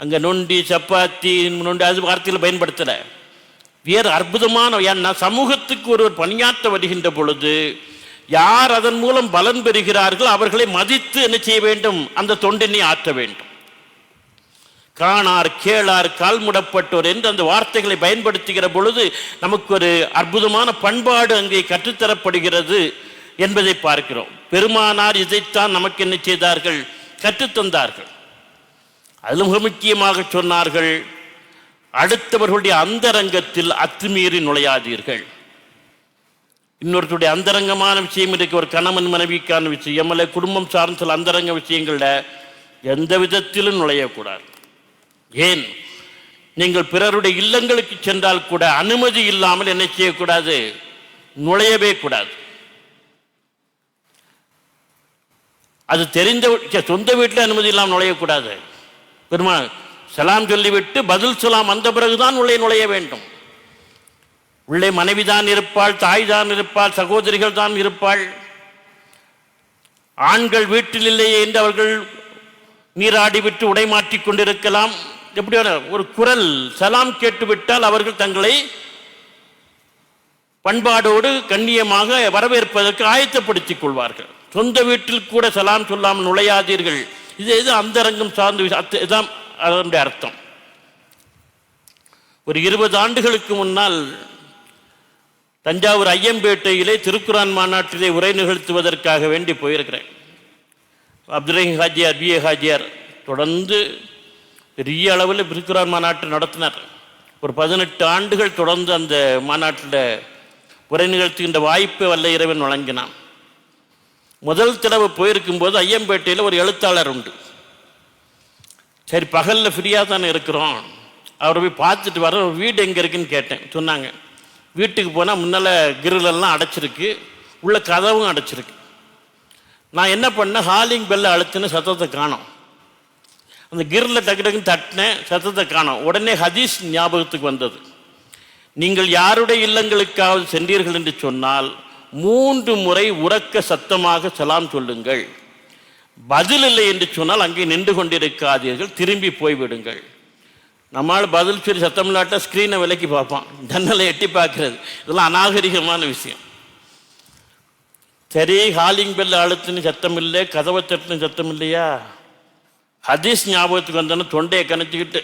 அங்க நொண்டி, சப்பாத்தி, நொண்டி அது வார்த்தைகளை பயன்படுத்தல. வேறு அற்புதமான, ஏன்னா சமூகத்துக்கு ஒருவர் பணியாற்ற வருகின்ற பொழுது யார் அதன் மூலம் பலன் பெறுகிறார்கள் அவர்களை மதித்து என்ன செய்ய வேண்டும், அந்த தொண்டினை ஆற்ற வேண்டும். காணார், கேளார், கால் முடப்பட்டோர் என்று அந்த வார்த்தைகளை பயன்படுத்துகிற பொழுது நமக்கு ஒரு அற்புதமான பண்பாடு அங்கே கற்றுத்தரப்படுகிறது என்பதை பார்க்கிறோம். பெருமானார் இதைத்தான் நமக்கு என்ன செய்தார்கள், கற்றுத்தந்தார்கள். அதில் மிக முக்கியமாக சொன்னார்கள், அடுத்தவர்களுடைய அந்தரங்கத்தில் அத்துமீறி நுழையாதீர்கள். இன்னொருத்தருடைய அந்தரங்கமான விஷயம் இருக்கு, ஒரு கணவன் மனைவிக்கான விஷயம் அல்ல குடும்பம் சார்ந்த சில அந்தரங்க விஷயங்கள்ல எந்த விதத்திலும் நுழையக்கூடாது. ஏன், நீங்கள் பிறருடைய இல்லங்களுக்கு சென்றால் கூட அனுமதி இல்லாமல் என்ன செய்யக்கூடாது, நுழையவே கூடாது. அது தெரிந்த சொந்த வீட்டில் அனுமதி இல்லாமல் நுழையக்கூடாது. பெருமா சலாம் சொல்லிவிட்டு பதில் சலாம் வந்த பிறகுதான் உள்ளே நுழைய வேண்டும். உள்ளே மனைவி தான் இருப்பாள், தாய் தான் இருப்பாள், சகோதரிகள் தான் இருப்பாள். ஆண்கள் வீட்டில் இல்லையே என்று அவர்கள் நீராடி விட்டு உடை மாற்றிக் கொண்டிருக்கலாம். எப்படி ஒரு குரல் சலாம் கேட்டுவிட்டால் அவர்கள் தங்களை பண்பாடோடு கண்ணியமாக வரவேற்பதற்கு ஆயத்தப்படுத்திக் கொள்வார்கள். சொந்த வீட்டில் கூட சலாம் சொல்லாமல் நுழையாதீர்கள். இது அந்தரங்கம் சார்ந்த இதுதான் அதனுடைய அர்த்தம். ஒரு 20 ஆண்டுகளுக்கு முன்னால் தஞ்சாவூர் ஐயம்பேட்டையிலே திருக்குரான் மாநாட்டிலே உரை நிகழ்த்துவதற்காக வேண்டி போயிருக்கிறேன். அப்துல் ஹாஜியார், BA ஹாஜியார் தொடர்ந்து பெரிய அளவில் திருக்குரான் மாநாட்டு நடத்தினார். ஒரு 18 ஆண்டுகள் தொடர்ந்து அந்த மாநாட்டில் உரை நிகழ்த்துகின்ற வாய்ப்பை வல்ல இறைவன் வழங்கினான். முதல் தடவை போயிருக்கும்போது ஐயம்பேட்டையில் ஒரு எழுத்தாளர் உண்டு. சரி, பகலில் ஃப்ரீயாக தானே இருக்கிறோம், அவரை போய் பார்த்துட்டு வர, வீடு எங்கே இருக்குன்னு கேட்டேன். சொன்னாங்க, வீட்டுக்கு போனால் முன்னால் கிரிலெல்லாம் அடைச்சிருக்கு, உள்ள கதவும் அடைச்சிருக்கு. நான் என்ன பண்ணேன், ஹாலிங் பெல்ல அழுத்தின சத்தத்தை காணோம். அந்த கிரில் டக்கு டக்குன்னு தட்டினேன், சத்தத்தை காணோம். உடனே ஹதீஸ் ஞாபகத்துக்கு வந்தது. நீங்கள் யாருடைய இல்லங்களுக்காவது சென்றீர்கள் என்று சொன்னால் 3 முறை உரக்க சத்தமாக சலாம் சொல்லுங்கள். பதில் இல்லை என்று சொன்னால் அங்கே நின்று கொண்டிருக்காதீர்கள், திரும்பி போய்விடுங்கள். நம்மால் பதில் சொல்லி சத்தம் இல்லாட்டா ஸ்க்ரீனை விலக்கி பார்ப்பான், ஜன்னலை எட்டி பார்க்கறது, இதெல்லாம் அநாகரிகமான விஷயம். சரி, ஹாலிங் பெல் அழுத்துன்னு சத்தம் இல்லை, கதவை தட்டுன்னு சத்தம் இல்லையா? ஹதீஸ் ஞாபகத்துக்கு வந்தோன்னு தொண்டையை கணச்சிக்கிட்டு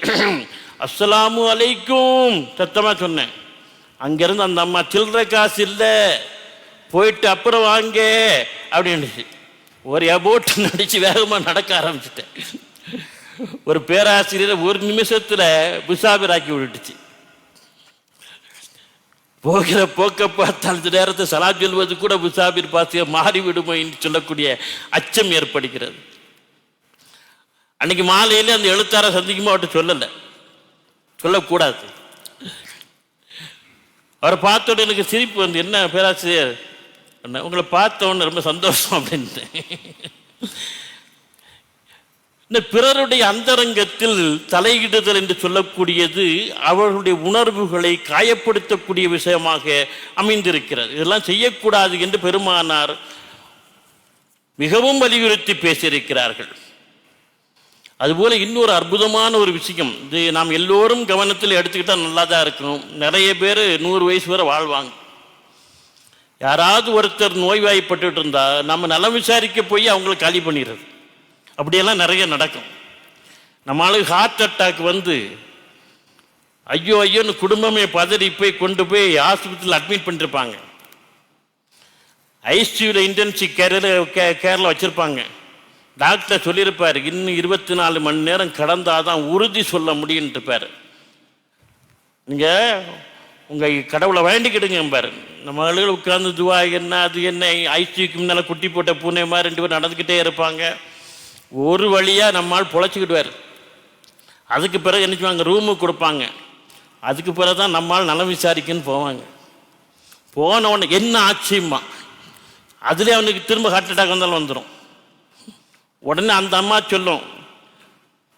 அஸ்ஸலாமு அலைக்கும் சத்தமாக சொன்னேன். அங்கேருந்து அந்த அம்மா சில்லற காசு இல்லை, போயிட்டு அப்புறம் வாங்க அப்படின்னுச்சு. ஒரு அபோட்டு நடித்து வேகமாக நடக்க ஆரம்பிச்சிட்டேன். ஒரு பேராசிரியர் ஒரு நிமிஷத்தில் புசாபிராக்கி விட்டுச்சு. போகிற போக்க பார்த்தால் இந்த நேரத்தை சலா சொல்வது கூட புசாபிர் பாசிய மாறிவிடுமோ என்று சொல்லக்கூடிய அச்சம் ஏற்படுகிறது. அன்னைக்கு மாலையிலே அந்த எழுத்தாரை சந்திக்குமோ அவர்கிட்ட சொல்லலை, சொல்லக்கூடாது. அவரை பார்த்தோட எனக்கு சிரிப்பு வந்து, என்ன பேராசிரியர், உங்களை பார்த்தோன்னு ரொம்ப சந்தோஷம் அப்படின்ட்டு. இந்த பிறருடைய அந்தரங்கத்தில் தலையிடுதல் என்று சொல்லக்கூடியது அவர்களுடைய உணர்வுகளை காயப்படுத்தக்கூடிய விஷயமாக அமைந்திருக்கிறது. இதெல்லாம் செய்யக்கூடாது என்று பெருமானார் மிகவும் வலியுறுத்தி பேசியிருக்கிறார்கள். அதுபோல இன்னொரு அற்புதமான ஒரு விஷயம், இது நாம் எல்லோரும் கவனத்தில் எடுத்துக்கிட்டால் நல்லா தான் இருக்கணும். நிறைய பேர் 100 வயசு வரை வாழ்வாங்க. யாராவது ஒருத்தர் நோய்வாய்ப்பட்டு இருந்தால் நம்ம நலம் விசாரிக்க போய் அவங்களை காலி பண்ணிடுறது, அப்படியெல்லாம் நிறைய நடக்கும். நம்மளுக்கு ஹார்ட் அட்டாக் வந்து ஐயோ ஐயோன்னு குடும்பமே பதறி போய் கொண்டு போய் ஆஸ்பத்திரியில் அட்மிட் பண்ணிருப்பாங்க. ஐசியூவில் இன்டென்சிவ் கேரில் வச்சுருப்பாங்க. டாக்டர் சொல்லியிருப்பார், இன்னும் 24 மணி நேரம் கடந்தாதான் உறுதி சொல்ல முடியுன்ட்டுப்பார். நீங்கள் உங்கள் கடவுளை வேண்டிக்கிடுங்க பாரு. நம்ம ஆளுகள் உட்கார்ந்து துவா என்ன அது என்ன, ஐசியூக்கு முன்னால் குட்டி போட்ட பூனை மாதிரி 2 பேர் நடந்துக்கிட்டே இருப்பாங்க. ஒரு வழியாக நம்மால் பொழைச்சிக்கிடுவார். அதுக்கு பிறகு என்ன செய்வாங்க, ரூமுக்கு கொடுப்பாங்க. அதுக்கு பிறகு தான் நம்மால் நலம் விசாரிக்குன்னு போவாங்க. போன உடனே என்ன ஆச்சும்மா, அதுலேயே அவனுக்கு திரும்ப ஹார்ட் அட்டாக் வந்தாலும் வந்துடும். உடனே அந்த அம்மா சொல்லும்,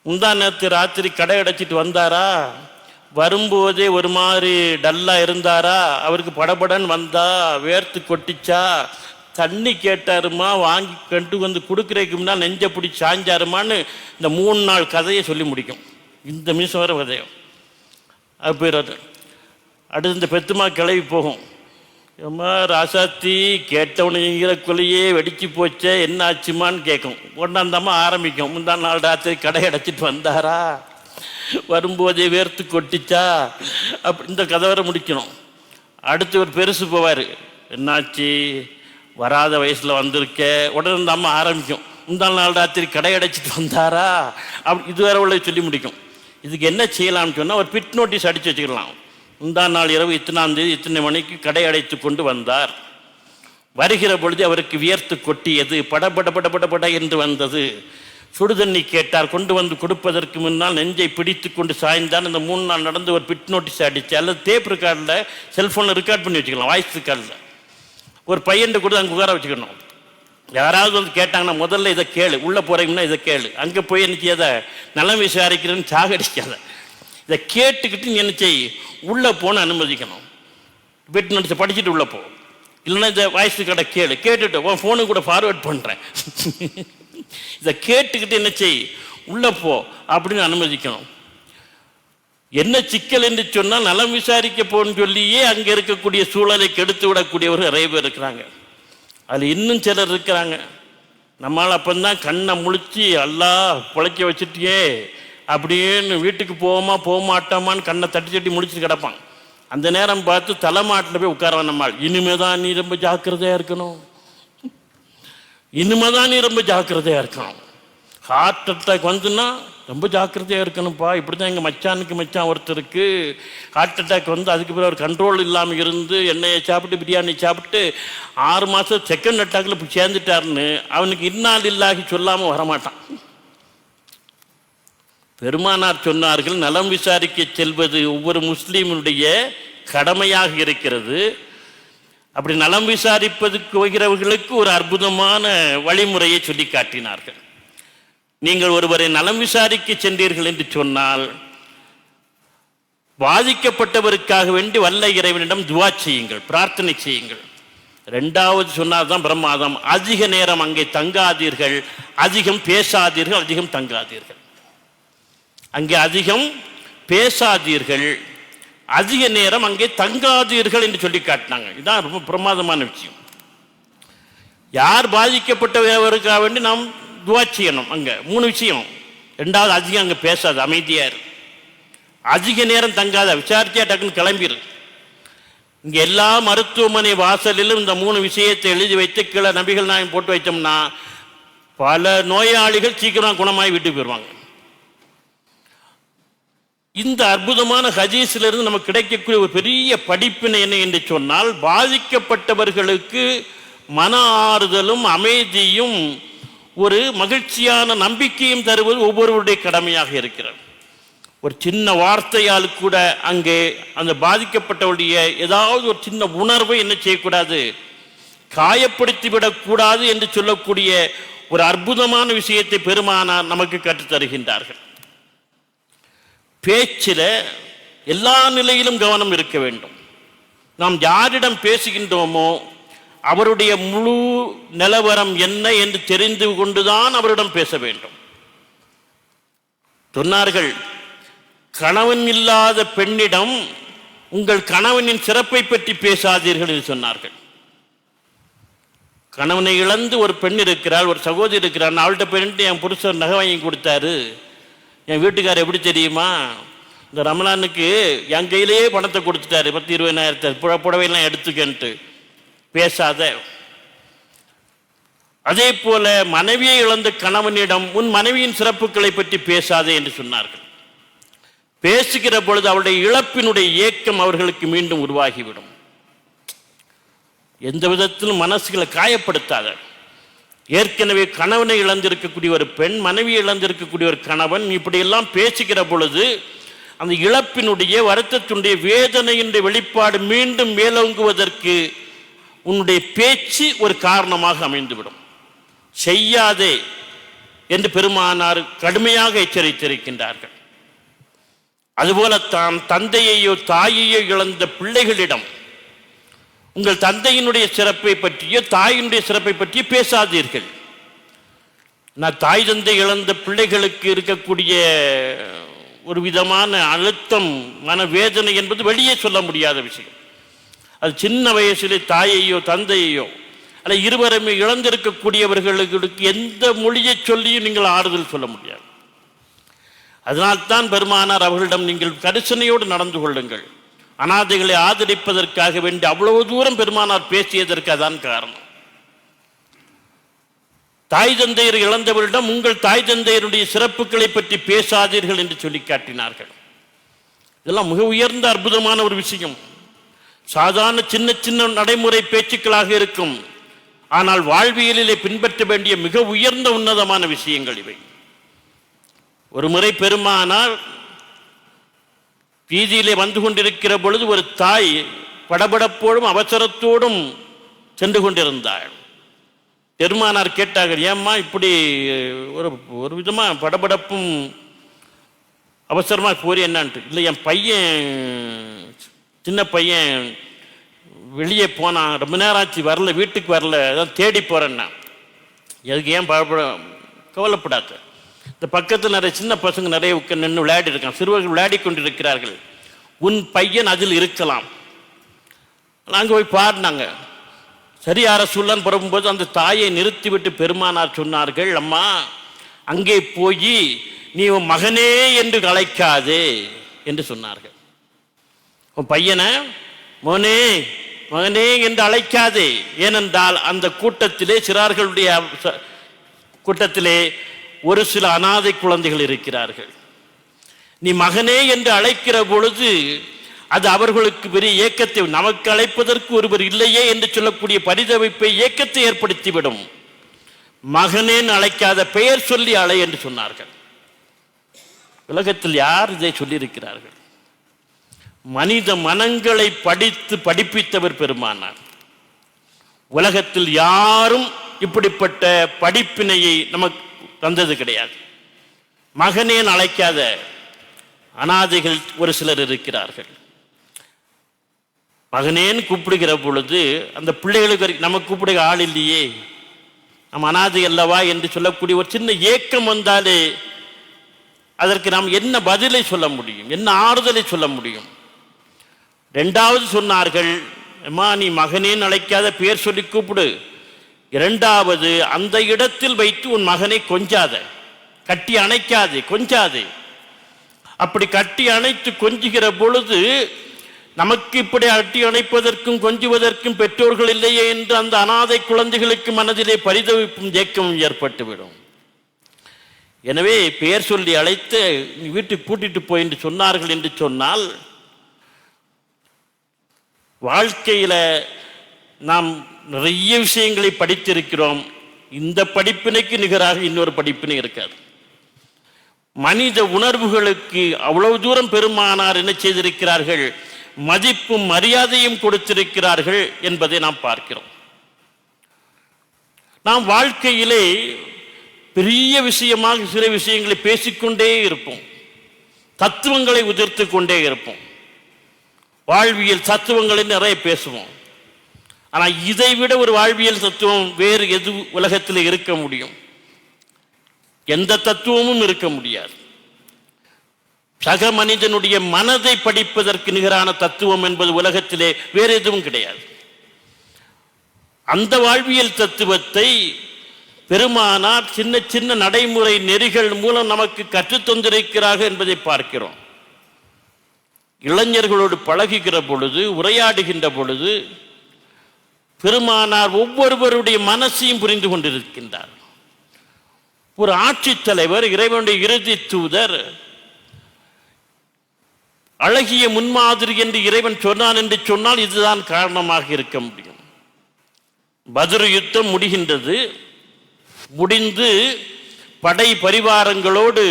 முந்தா நேற்று ராத்திரி கடை அடைச்சிட்டு வந்தாரா, வரும்போதே ஒரு மாதிரி டல்லாக இருந்தாரா, அவருக்கு படபடன்னு வந்தா, வேர்த்து கொட்டிச்சா, தண்ணி கேட்டாருமா, வாங்கி கண்டு வந்து கொடுக்குறதுக்கு முன்னால் நெஞ்சை பிடிச்சி சாஞ்சாருமான்னு இந்த 3 நாள் கதையை சொல்லி முடிக்கும். இந்த நிமிஷம் வர கதையும் அது போயிடாது. அடுத்து இந்த பெத்துமா கிளவி போகும், ஏம்மா ராசாத்தி கேட்டவனுங்கிற கொலையே வெடிச்சு போச்சே என்ன ஆச்சுமான்னு கேட்கும். உடனே அந்த அம்மா ஆரம்பிக்கும், முந்தா நாள் ராத்திரி கடை அடைச்சிட்டு வந்தாரா, வரும்போதே வேர்த்து கொட்டிச்சா, அப்படி இந்த கதை வர முடிக்கணும். அடுத்து ஒரு பெருசு போவார், என்னாச்சு வராத வயசில் வந்திருக்க. உடனே இந்த அம்மா ஆரம்பிக்கும், முந்தா நாள் ராத்திரி கடை அடைச்சிட்டு வந்தாரா, அப்படி இது வேற உள்ள சொல்லி முடிக்கும். இதுக்கு என்ன செய்யலாம்னு சொன்னால் ஒரு பிட் நோட்டீஸ் அடித்து வச்சுக்கலாம். முந்தா நாள் இரவு இத்தனாம் தேதி இத்தனை மணிக்கு கடை அடைத்து கொண்டு வந்தார், வருகிற பொழுது அவருக்கு வியர்த்து கொட்டியது, படபட என்று வந்தது, சுடுதண்ணி கேட்டார், கொண்டு வந்து கொடுப்பதற்கு முன்னால் நெஞ்சை பிடித்து கொண்டு சாய்ந்தான். இந்த 3 நாள் நடந்து ஒரு பிட் நோட்டீஸ் அடித்து, அல்லது டேப் ரெக்கார்டில் செல்ஃபோனில் ரெக்கார்ட் பண்ணி வச்சுக்கலாம், வாய்ஸ் ரெக்கார்டில் ஒரு பையன் கூட அங்கே உட்கார வச்சுக்கணும். யாராவது வந்து கேட்டாங்கன்னா முதல்ல இதை கேளு, உள்ளே போகிறீங்கன்னா இதை கேளு, அங்கே போய் என்ன செய்யாத நலம் விசாரிக்கிறேன்னு சாகடிக்காத, இதை கேட்டுக்கிட்டு நீ என்ன செய், உள்ளே போன அனுமதிக்கணும். வீட்டு நடிச்சு படிச்சுட்டு உள்ளே போ, இல்லைன்னா இந்த வாய்ஸ் கடை கேளு, கேட்டுட்டு உன் ஃபோனு கூட ஃபார்வேர்ட் பண்ணுறேன், இதை கேட்டுக்கிட்டு என்ன செய், உள்ளே போ அப்படின்னு அனுமதிக்கணும். என்ன சிக்கல் என்று சொன்னால் நலம் விசாரிக்க போன்னு சொல்லியே அங்கே இருக்கக்கூடிய சூழலை கெடுத்து விடக்கூடியவர்கள் நிறைய பேர் இருக்கிறாங்க. அதில் இன்னும் சிலர் இருக்கிறாங்க, நம்மளால் அப்பந்தான் கண்ணை முழிச்சு அல்லா பிழைக்க வச்சுட்டியே அப்படின்னு வீட்டுக்கு போக மாட்டோமான்னு கண்ணை தட்டி தட்டி முடிச்சுட்டு கிடப்பான். அந்த நேரம் பார்த்து தலைமாட்டில் போய் உட்கார நம்மால், இனிமேதான் நீ ரொம்ப ஜாக்கிரதையாக இருக்கணும், இனிமேதான் நீ ரொம்ப ஜாக்கிரதையாக இருக்கணும். ஹார்ட் அட்டாக் வந்துன்னா ரொம்ப ஜாக்கிரதையாக இருக்கணும்ப்பா. இப்படி தான் எங்கள் மச்சான் ஒருத்தருக்கு ஹார்ட் அட்டாக் வந்து அதுக்கு பிறகு ஒரு கண்ட்ரோல் இல்லாமல் இருந்து எண்ணெயை சாப்பிட்டு பிரியாணி சாப்பிட்டு 6 மாதம் செகண்ட் அட்டாக்கில் இப்போ சேர்ந்துட்டாருன்னு அவனுக்கு இன்னால் இல்லாகி சொல்லாமல் வரமாட்டான். பெருமானார் சொன்னார்கள், நலம் விசாரிக்க செல்வது ஒவ்வொரு முஸ்லீமுடைய கடமையாக இருக்கிறது. அப்படி நலம் விசாரிப்பதற்கு போகிறவர்களுக்கு ஒரு அற்புதமான வழிமுறையை சொல்லி காட்டினார்கள். நீங்கள் ஒருவரை நலம் விசாரிக்க சென்றீர்கள் என்று சொன்னால் பாதிக்கப்பட்டவருக்காக வேண்டி வல்ல இறைவனிடம் துவா செய்யுங்கள், பிரார்த்தனை செய்யுங்கள். 2வது சொன்னால்தான் பிரமாதம், அதிக நேரம் அங்கே தங்காதீர்கள், அதிகம் பேசாதீர்கள், அதிகம் தங்காதீர்கள். அங்கே அதிகம் பேசாதீர்கள், அதிக நேரம் அங்கே தங்காதீர்கள் என்று சொல்லி காட்டினாங்க. இதுதான் ரொம்ப பிரமாதமான விஷயம். யார் பாதிக்கப்பட்டவருக்காக வேண்டி நாம் துவா செய்யணும். அங்கே 3 விஷயம். 2வது அதிகம் அங்கே பேசாது, அமைதியார், அதிக நேரம் தங்காத, விசாரிச்சா டக்குன்னு கிளம்பிடு. இங்கே எல்லா மருத்துவமனை வாசலிலும் இந்த 3 விஷயத்தை எழுதி வைத்து கீழே நபிகள் நாயம் போட்டு வைத்தோம்னா பல நோயாளிகள் சீக்கிரமாக குணமாகி வீட்டுக்கு போயிடுவாங்க. இந்த அற்புதமான ஹதீஸிலிருந்து நமக்கு கிடைக்கக்கூடிய ஒரு பெரிய படிப்பினை என்ன என்று சொன்னால், பாதிக்கப்பட்டவர்களுக்கு மன ஆறுதலும் அமைதியும் ஒரு மகிழ்ச்சியான நம்பிக்கையும் தருவது ஒவ்வொருவருடைய கடமையாக இருக்கிறது. ஒரு சின்ன வார்த்தையால் கூட அங்கே அந்த பாதிக்கப்பட்டவருடைய ஏதாவது ஒரு சின்ன உணர்வை என்ன செய்யக்கூடாது, காயப்படுத்திவிடக்கூடாது என்று சொல்லக்கூடிய ஒரு அற்புதமான விஷயத்தை பெருமானார் நமக்கு கற்றுத்தருகின்றார்கள். பேச்சில் எல்லா நிலையிலும் கவனம் இருக்க வேண்டும். நாம் யாரிடம் பேசுகின்றோமோ அவருடைய முழு நிலவரம் என்ன என்று தெரிந்து கொண்டுதான் அவரிடம் பேச வேண்டும். சொன்னார்கள், கணவன் இல்லாத பெண்ணிடம் உங்கள் கணவனின் சிறப்பை பற்றி பேசாதீர்கள் என்று சொன்னார்கள். கணவனை இழந்து ஒரு பெண் இருக்கிறாள், ஒரு சகோதரி இருக்கிறாள், அவள்கிட்ட போயிட்டு என் புருஷர் நகை வாங்கி கொடுத்தாரு, என் வீட்டுக்காரர் எப்படி தெரியுமா, இந்த ரமலானுக்கு என் கையிலேயே பணத்தை கொடுத்துட்டாரு, 10,000-20,000 புடவையெல்லாம் எடுத்துக்கன்ட்டு பேசாத. அதே போல மனைவியை இழந்த கணவனிடம் உன் மனைவியின் சிறப்புகளை பற்றி பேசாதே என்று சொன்னார்கள். பேசுகிற பொழுது அவருடைய இழப்பினுடைய ஏக்கம் அவர்களுக்கு மீண்டும் உருவாகிவிடும். எந்த விதத்திலும் மனசுகளை காயப்படுத்தாத. ஏற்கனவே கணவனை இழந்திருக்கக்கூடிய ஒரு பெண், மனைவியை இழந்திருக்கக்கூடிய ஒரு கணவன், இப்படியெல்லாம் பேசுகிற பொழுது அந்த இழப்பினுடைய வருத்தத்தினுடைய வேதனையினுடைய வெளிப்பாடு மீண்டும் மேலோங்குவதற்கு உன்னுடைய பேச்சு ஒரு காரணமாக அமைந்துவிடும். செய்யாதே என்று பெருமானார் கடுமையாக எச்சரித்திருக்கின்றார்கள். அதுபோலத்தான் தந்தையையோ தாயையோ இழந்த பிள்ளைகளிடம் உங்கள் தந்தையினுடைய சிறப்பை பற்றியோ தாயினுடைய சிறப்பை பற்றியோ பேசாதீர்கள். நான் தாய் தந்தை இழந்த பிள்ளைகளுக்கு இருக்கக்கூடிய ஒரு விதமான அழுத்தம், மனவேதனை என்பது வெளியே சொல்ல முடியாத விஷயம். அது சின்ன வயசிலே தாயையோ தந்தையையோ அல்ல இருவருமே இழந்திருக்கக்கூடியவர்களுக்கு எந்த மொழியை சொல்லியும் நீங்கள் ஆறுதல் சொல்ல முடியாது. அதனால்தான் பெருமானார் அவர்களிடம் நீங்கள் கரிசனையோடு நடந்து கொள்ளுங்கள், அனாதைகளை ஆதரிப்பதற்காக வேண்டி அவ்வளவு தூரம் பெருமானார் பேசியதற்கு அதான் காரணம். தாய் தந்தையர் இழந்தவரிடம் உங்கள் தாய் தந்தையருடைய சிறப்புகளை பற்றி பேசாதீர்கள் என்று சொல்லி காட்டினார்கள். இதெல்லாம் மிக உயர்ந்த அற்புதமான ஒரு விஷயம். சாதாரண சின்ன சின்ன நடைமுறை பேச்சுக்களாக இருக்கும், ஆனால் வாழ்வியலிலே பின்பற்ற வேண்டிய மிக உயர்ந்த உன்னதமான விஷயங்கள் இவை. ஒரு முறை பெருமானார் வீதியிலே வந்து கொண்டிருக்கிற பொழுது ஒரு தாய் படபடப்போடும் அவசரத்தோடும் சென்று கொண்டிருந்தாள். பெருமானார் கேட்டார்கள், ஏம்மா இப்படி ஒரு ஒரு விதமாக படபடப்பும் அவசரமாக போறி என்னான்ட்டு. இல்லை, என் பையன், சின்ன பையன் வெளியே போனான், ரொம்ப நேரம் ஆச்சு வரல, வீட்டுக்கு வரல, அதான் தேடி போகிறேன்னா. எதுக்கு, ஏன் கவலைப்படாத, இந்த பக்கத்தில் நிறைய சின்ன பசங்க நிறைய நின்று விளையாடி இருக்கான், சிறுவர்கள் விளையாடி கொண்டிருக்கிறார்கள், உன் பையன் அதில் இருக்கலாம், நாங்கள் போய் பாடினாங்க. சரி யார சூழலான்னு புறப்பும்போது அந்த தாயை நிறுத்திவிட்டு பெருமானார் சொன்னார்கள், அம்மா அங்கே போய் நீ உன் மகனே என்று அழைக்காதே என்று சொன்னார்கள். உன் பையனை மோனே மகனே என்று அழைக்காதே. ஏனென்றால் அந்த கூட்டத்திலே, சிறார்களுடைய கூட்டத்திலே ஒரு சில அனாதை குழந்தைகள் இருக்கிறார்கள். நீ மகனே என்று அழைக்கிற பொழுது அது அவர்களுக்கு பெரிய ஏக்கத்தை, நமக்கு அழைப்பதற்கு ஒருவர் இல்லையே என்று சொல்லக்கூடிய பரிதவிப்பை, ஏக்கத்தை ஏற்படுத்திவிடும். மகனேன்னு அழைக்காத, பெயர் சொல்லி அழை என்று சொன்னார்கள். உலகத்தில் யார் இதை சொல்லியிருக்கிறார்கள்? மனித மனங்களை படிப்பித்தவர் பெருமானார். உலகத்தில் யாரும் இப்படிப்பட்ட படிப்பினையை நமக்கு தந்தது கிடையாது. மகனேன்னு அழைக்காத அனாதைகள் ஒரு சிலர் இருக்கிறார்கள். மகனேன்னு கூப்பிடுகிற பொழுது அந்த பிள்ளைகளுக்கு நமக்கு கூப்பிடுகிற ஆள் இல்லையே, நம்ம அனாதை அல்லவா என்று சொல்லக்கூடிய ஒரு சின்ன ஏக்கம் வந்தாலே அதற்கு நாம் என்ன பதிலை சொல்ல முடியும், என்ன ஆறுதலை சொல்ல முடியும்? ரெண்டாவது சொன்னார்கள், அம்மா நீ மகனேன்னு அழைக்காத, பேர் சொல்லி கூப்பிடு. இரண்டாவது, அந்த இடத்தில் வைத்து உன் மகனை கொஞ்சாத, கட்டி அணைக்காதே, கொஞ்சாதே. அப்படி கட்டி அணைத்து கொஞ்சுகிற பொழுது நமக்கு இப்படி அட்டி அணைப்பதற்கும் கொஞ்சுவதற்கும் பெற்றோர்கள் இல்லையே என்று அந்த அனாதை குழந்தைகளுக்கு மனதிலே பரிதவிப்பும் ஏக்கமும் ஏற்பட்டுவிடும். எனவே பெயர் சொல்லி அழைத்து நீ வீட்டுக்கு கூட்டிட்டு போய் என்று சொன்னார்கள் என்று சொன்னால், வாழ்க்கையில நாம் நிறைய விஷயங்களை படித்திருக்கிறோம். இந்த படிப்பினைக்கு நிகராக இன்னொரு படிப்பினை இருக்காது. மனித உணர்வுகளுக்கு அவ்வளவு தூரம் பெருமானார் என்ன செய்திருக்கிறார்கள், மதிப்பும் மரியாதையும் கொடுத்திருக்கிறார்கள் என்பதை நாம் பார்க்கிறோம். நாம் வாழ்க்கையிலே பெரிய விஷயமாக சில விஷயங்களை பேசிக்கொண்டே இருப்போம், தத்துவங்களை உதிர்த்து கொண்டே இருப்போம், வாழ்வியல் தத்துவங்களை நிறைய பேசுவோம். ஆனால் இதை விட ஒரு வாழ்வியல் தத்துவம் வேறு எது உலகத்தில் இருக்க முடியும்? எந்த தத்துவமும் இருக்க முடியாது. சக மனிதனுடைய மனதை படிப்பதற்கு நிகரான தத்துவம் என்பது உலகத்திலே வேறு எதுவும் கிடையாது. அந்த வாழ்வியல் தத்துவத்தை பெருமானார் சின்ன சின்ன நடைமுறை நெறிகள் மூலம் நமக்கு கற்றுத்தந்திருக்கிறார்கள் என்பதை பார்க்கிறோம். இளைஞர்களோடு பழகுகிற பொழுது, உரையாடுகின்ற பொழுது பெருமானார் ஒவ்வொருவருடைய மனசையும் புரிந்து கொண்டிருக்கின்றார். ஒரு ஆட்சித் தலைவர், இறைவனுடைய இறுதி தூதர், அழகிய முன்மாதிரி என்று இறைவன் சொன்னான் என்று சொன்னால் இதுதான் காரணமாக இருக்க முடியும். பத்ர் யுத்தம் முடிகின்றது. முடிந்து படை பரிவாரங்களோடு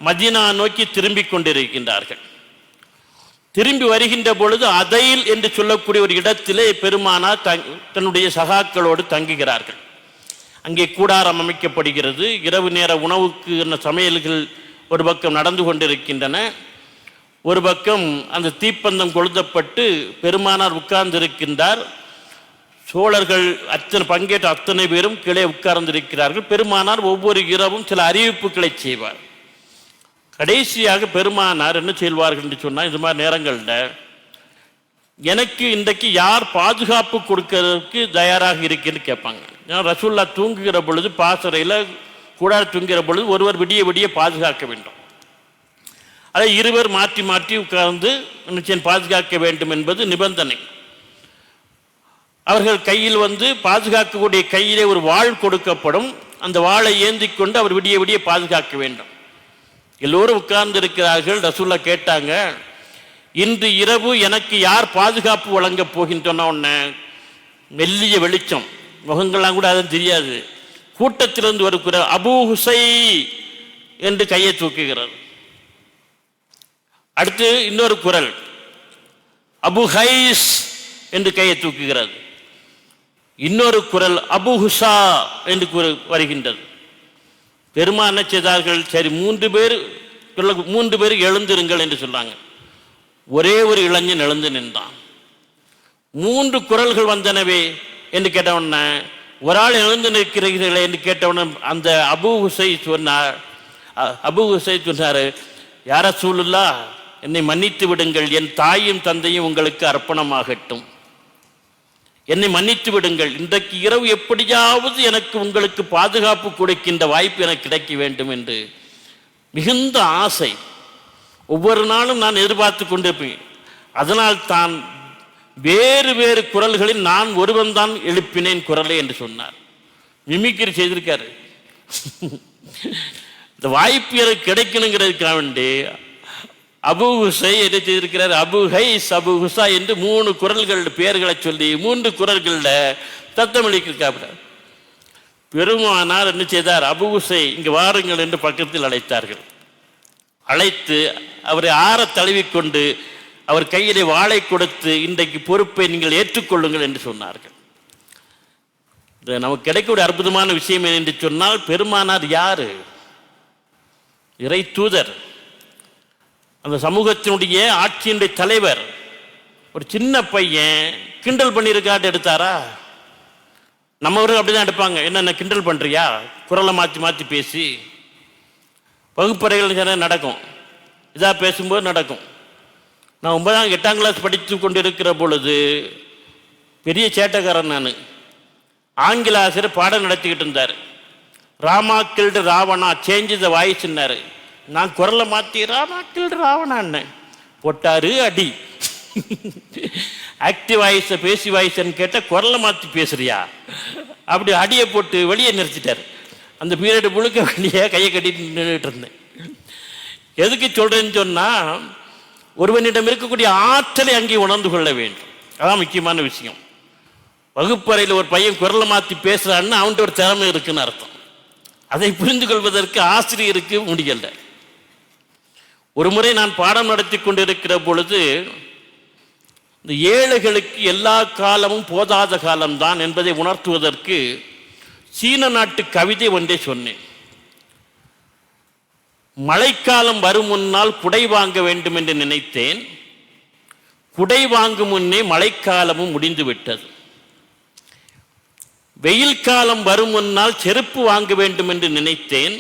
மதீனா நோக்கி திரும்பிக் கொண்டிருக்கின்றார்கள். திரும்பி வருகின்ற பொழுது அதைல் என்று சொல்லக்கூடிய ஒரு இடத்திலே பெருமானார் தன்னுடைய சகாக்களோடு தங்குகிறார்கள். அங்கே கூடாரம் அமைக்கப்படுகிறது. இரவு நேர உணவுக்கு சமையல்கள் ஒரு பக்கம் நடந்து கொண்டிருக்கின்றன. ஒரு பக்கம் அந்த தீப்பந்தம் கொளுத்தப்பட்டு பெருமானார் உட்கார்ந்து இருக்கின்றார். சோழர்கள் பங்கேற்ற அத்தனை பேரும் கீழே உட்கார்ந்திருக்கிறார்கள். பெருமானார் ஒவ்வொரு இரவும் சில அறிவிப்புகளை செய்வார். கடைசியாக பெருமானார் என்ன செய்வார்கள் என்று சொன்னால், இது மாதிரி நேரங்களில் எனக்கு இன்றைக்கு யார் பாதுகாப்பு கொடுக்கறதுக்கு தயாராக இருக்குன்னு கேட்பாங்க. ஏன்னா ரசூல்லா தூங்குகிற பொழுது, பாசறையில் கூட தூங்குகிற பொழுது ஒருவர் விடிய விடிய பாதுகாக்க வேண்டும். அதை இருவர் மாற்றி மாற்றி உட்கார்ந்து நிச்சயம் பாதுகாக்க வேண்டும் என்பது நிபந்தனை. அவர்கள் கையில் பாதுகாக்கக்கூடிய கையிலே ஒரு வாள் கொடுக்கப்படும். அந்த வாளை ஏந்தி கொண்டு அவர் விடிய விடிய பாதுகாக்க வேண்டும். எல்லோரும் உட்கார்ந்து இருக்கிறார்கள். ரசூல்லா கேட்டாங்க, இன்று இரவு எனக்கு யார் பாதுகாப்பு வழங்க போகின்றன? உடனே மெல்லிய வெளிச்சம், முகங்கள்லாம் கூட அதுவும் தெரியாது. கூட்டத்திலிருந்து ஒரு குரல், அபூ ஹுசை என்று கையை தூக்குகிறார். அடுத்து இன்னொரு குரல், அபு ஹைஸ் என்று கையை தூக்குகிறது. இன்னொரு குரல் அபுஹுசா என்று வருகின்றது. பெருமான் என்ன செய்தார்கள்? சரி, 3 பேர் எழுந்திருங்கள் என்று சொன்னாங்க. ஒரே ஒரு இளைஞன் எழுந்து நின்றான். 3 குரல்கள் வந்தனவே என்று கேட்டவுடனே, ஒரு ஆள் எழுந்து நிற்கிறீர்களே என்று கேட்டவுடனே அந்த அபூ ஹுசை சொன்னார், யா ரசூலுல்லாஹ், என்னை மன்னித்து விடுங்கள், என் தாயும் தந்தையும் உங்களுக்கு அர்ப்பணமாகட்டும், என்னை மன்னித்து விடுங்கள், இன்றைக்கு இரவு எப்படியாவது எனக்கு உங்களுக்கு பாதுகாப்பு கொடுக்கின்ற வாய்ப்பு எனக்கு கிடைக்க வேண்டும் என்று மிகுந்த ஆசை. ஒவ்வொரு நாளும் நான் எதிர்பார்த்து கொண்டிருப்பேன். அதனால் தான் வேறு வேறு குரல்களில் நான் ஒருவன் தான் எழுப்பினேன் குரலை என்று சொன்னார். மிமிக்ரி செய்திருக்காரு. இந்த வாய்ப்பு எனக்கு கிடைக்கணுங்கிறதுக்காக வேண்டி அபு ஹுசை என்ன செய்திருக்கிறார்? அபு ஹைஸ், அபு ஹுசா என்று 3 குரல்கள் பெயர்களை சொல்லி 3 குரல்களில் தத்தமளிக்கிறார். பெருமானார் என்ன செய்தார்? அபு ஹுசை இங்கு வாருங்கள் என்று பக்கத்தில் அழைத்தார்கள். அழைத்து அவரை ஆற தழுவிக்கொண்டு அவர் கையிலே வாளை கொடுத்து, இன்றைக்கு பொறுப்பை நீங்கள் ஏற்றுக்கொள்ளுங்கள் என்று சொன்னார்கள். நமக்கு கிடைக்கக்கூடிய அற்புதமான விஷயம் என்று சொன்னால், பெருமானார் யாரு? இறை தூதர், அந்த சமூகத்தினுடைய ஆட்சியினுடைய தலைவர். ஒரு சின்ன பையன் கிண்டல் பண்ணியிருக்காட்டு எடுத்தாரா? நம்மவர்கள் அப்படிதான் எடுப்பாங்க. என்ன கிண்டல் பண்றியா? குரலை மாற்றி மாற்றி பேசி வகுப்பறைகள் நடக்கும். இதாக பேசும்போது நடக்கும். நான் 9ஆம் 8ஆம் கிளாஸ் படித்து கொண்டிருக்கிற பொழுது பெரிய சேட்டைக்காரன் நான். ஆங்கில ஆசிரியர் பாடம் நடத்திக்கிட்டு இருந்தார். Rama killed Ravana, change the வாய்ஸ்ன்னாரு. நான் குரலை மாற்றி ராமா கில்டு ராவணான்னு போட்டாரு அடி. ஆக்டிவ் வாய்ஸை பேசி வாய்ஸ்ன்னு கேட்டால் குரலை மாற்றி பேசுறியா அப்படி அடியை போட்டு வெளியே நிறுத்திட்டார். அந்த பீரியடு முழுக்க வெளியே கையை கட்டிட்டு நின்றுட்டு இருந்தேன். எதுக்கு சொல்றேன்னு சொன்னால், ஒருவனிடம் இருக்கக்கூடிய ஆற்றலை அங்கே உணர்ந்து கொள்ள வேண்டும். அதான் முக்கியமான விஷயம். வகுப்பறையில் ஒரு பையன் குரலை மாற்றி பேசுறான்னு அவன்கிட்ட ஒரு திறமை இருக்குன்னு அர்த்தம். அதை புரிந்து கொள்வதற்கு ஆசிரியருக்கு முடியல. ஒரு முறை நான் பாடம் நடத்தி கொண்டிருக்கிற பொழுது, இந்த ஏழைகளுக்கு எல்லா காலமும் போதாத காலம்தான் என்பதை உணர்த்துவதற்கு சீன நாட்டு கவிதை ஒன்றை சொன்னேன். மழைக்காலம் வரும் முன்னால் குடை வாங்க வேண்டும் என்று நினைத்தேன். குடை வாங்கும் முன்னே மழைக்காலமும் முடிந்து விட்டது. வெயில் காலம் வரும் முன்னால் செருப்பு வாங்க வேண்டும் என்று நினைத்தேன்.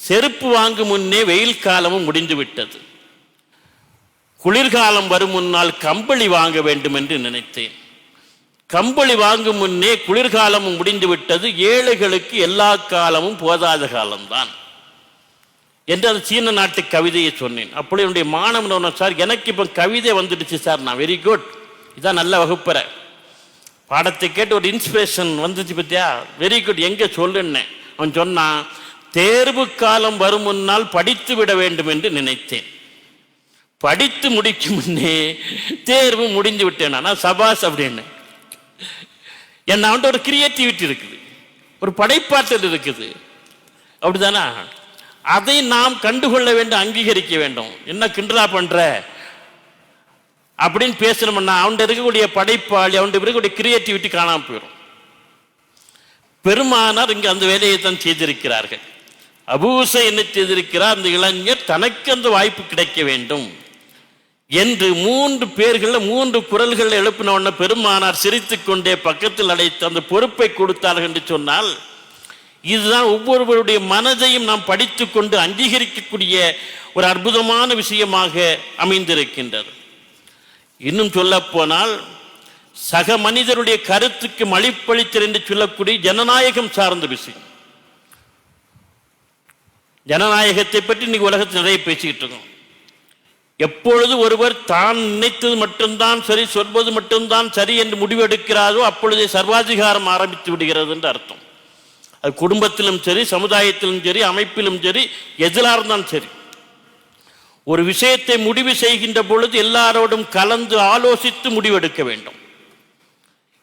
செருப்பு வாங்கும் முன்னே வெயில் காலமும் முடிந்து விட்டது. குளிர்காலம் வரும் முன்னால் கம்பளி வாங்க வேண்டும் என்று நினைத்தேன். கம்பளி வாங்கும் முன்னே குளிர்காலமும் முடிந்து விட்டது. ஏழைகளுக்கு எல்லா காலமும் போதாத காலம்தான் என்று அந்த சீன நாட்டு கவிதையை சொன்னேன். அப்படி என்னுடைய மாணவன், சார் எனக்கு இப்போ கவிதை வந்துடுச்சு சார். நான் வெரி குட், இதான் நல்ல வகுப்பறை. பாடத்தை கேட்டு ஒரு இன்ஸ்பிரேஷன் வந்துச்சு பத்தியா, வெரி குட், எங்கே சொல்லுன்னேன். அவன் சொன்னான், தேர்வு காலம் வரும் முன்னால் படித்து விட வேண்டும் என்று நினைத்தேன். படித்து முடிக்கும் முன்னே தேர்வு முடிந்து விட்டேன். ஆனால் சபாஸ் அப்படின்னு என்ன, அவன்கிட்ட ஒரு கிரியேட்டிவிட்டி இருக்குது, ஒரு படைப்பாற்றல் இருக்குது. அப்படிதானா? அதை நாம் கண்டுகொள்ள வேண்டும், அங்கீகரிக்க வேண்டும். என்ன கிண்டலா பண்ற அப்படின்னு பேசணும்னா அவன்கிட்ட இருக்கக்கூடிய படைப்பாளி, அவன்கிட்ட இருக்கக்கூடிய கிரியேட்டிவிட்டி காணாம போயிடும். பெருமானார் இங்கு அந்த வேலையை தான் செய்திருக்கிறார்கள். அபூ ஹுசை என்ன செய்திருக்கிறார்? அந்த இளைஞர் தனக்கு அந்த வாய்ப்பு கிடைக்க வேண்டும் என்று 3 பேர்களில் 3 குரல்கள் எழுப்பின உடனே பெருமானார் சிரித்துக் கொண்டே பக்கத்தில் அழைத்து அந்த பொறுப்பை கொடுத்தார்கள் என்று சொன்னால், இதுதான் ஒவ்வொருவருடைய மனதையும் நாம் படித்துக் கொண்டு அங்கீகரிக்கக்கூடிய ஒரு அற்புதமான விஷயமாக அமைந்திருக்கின்றது. இன்னும் சொல்ல போனால், சக மனிதருடைய கருத்துக்கு மதிப்பளித்தல் என்று சொல்லக்கூடிய ஜனநாயகம் சார்ந்த விஷயம். ஜனநாயகத்தை பற்றி இன்னைக்கு உலகத்தில் நிறைய பேசிக்கிட்டு இருக்கோம். எப்பொழுது ஒருவர் தான் நினைத்தது மட்டும்தான் சரி, சொல்வது மட்டும்தான் சரி என்று முடிவெடுக்கிறாரோ அப்பொழுதே சர்வாதிகாரம் ஆரம்பித்து விடுகிறது என்று அர்த்தம். அது குடும்பத்திலும் சரி, சமுதாயத்திலும் சரி, அமைப்பிலும் சரி, எதிலார்தான் சரி. ஒரு விஷயத்தை முடிவு செய்கின்ற பொழுது எல்லாரோடும் கலந்து ஆலோசித்து முடிவெடுக்க வேண்டும்.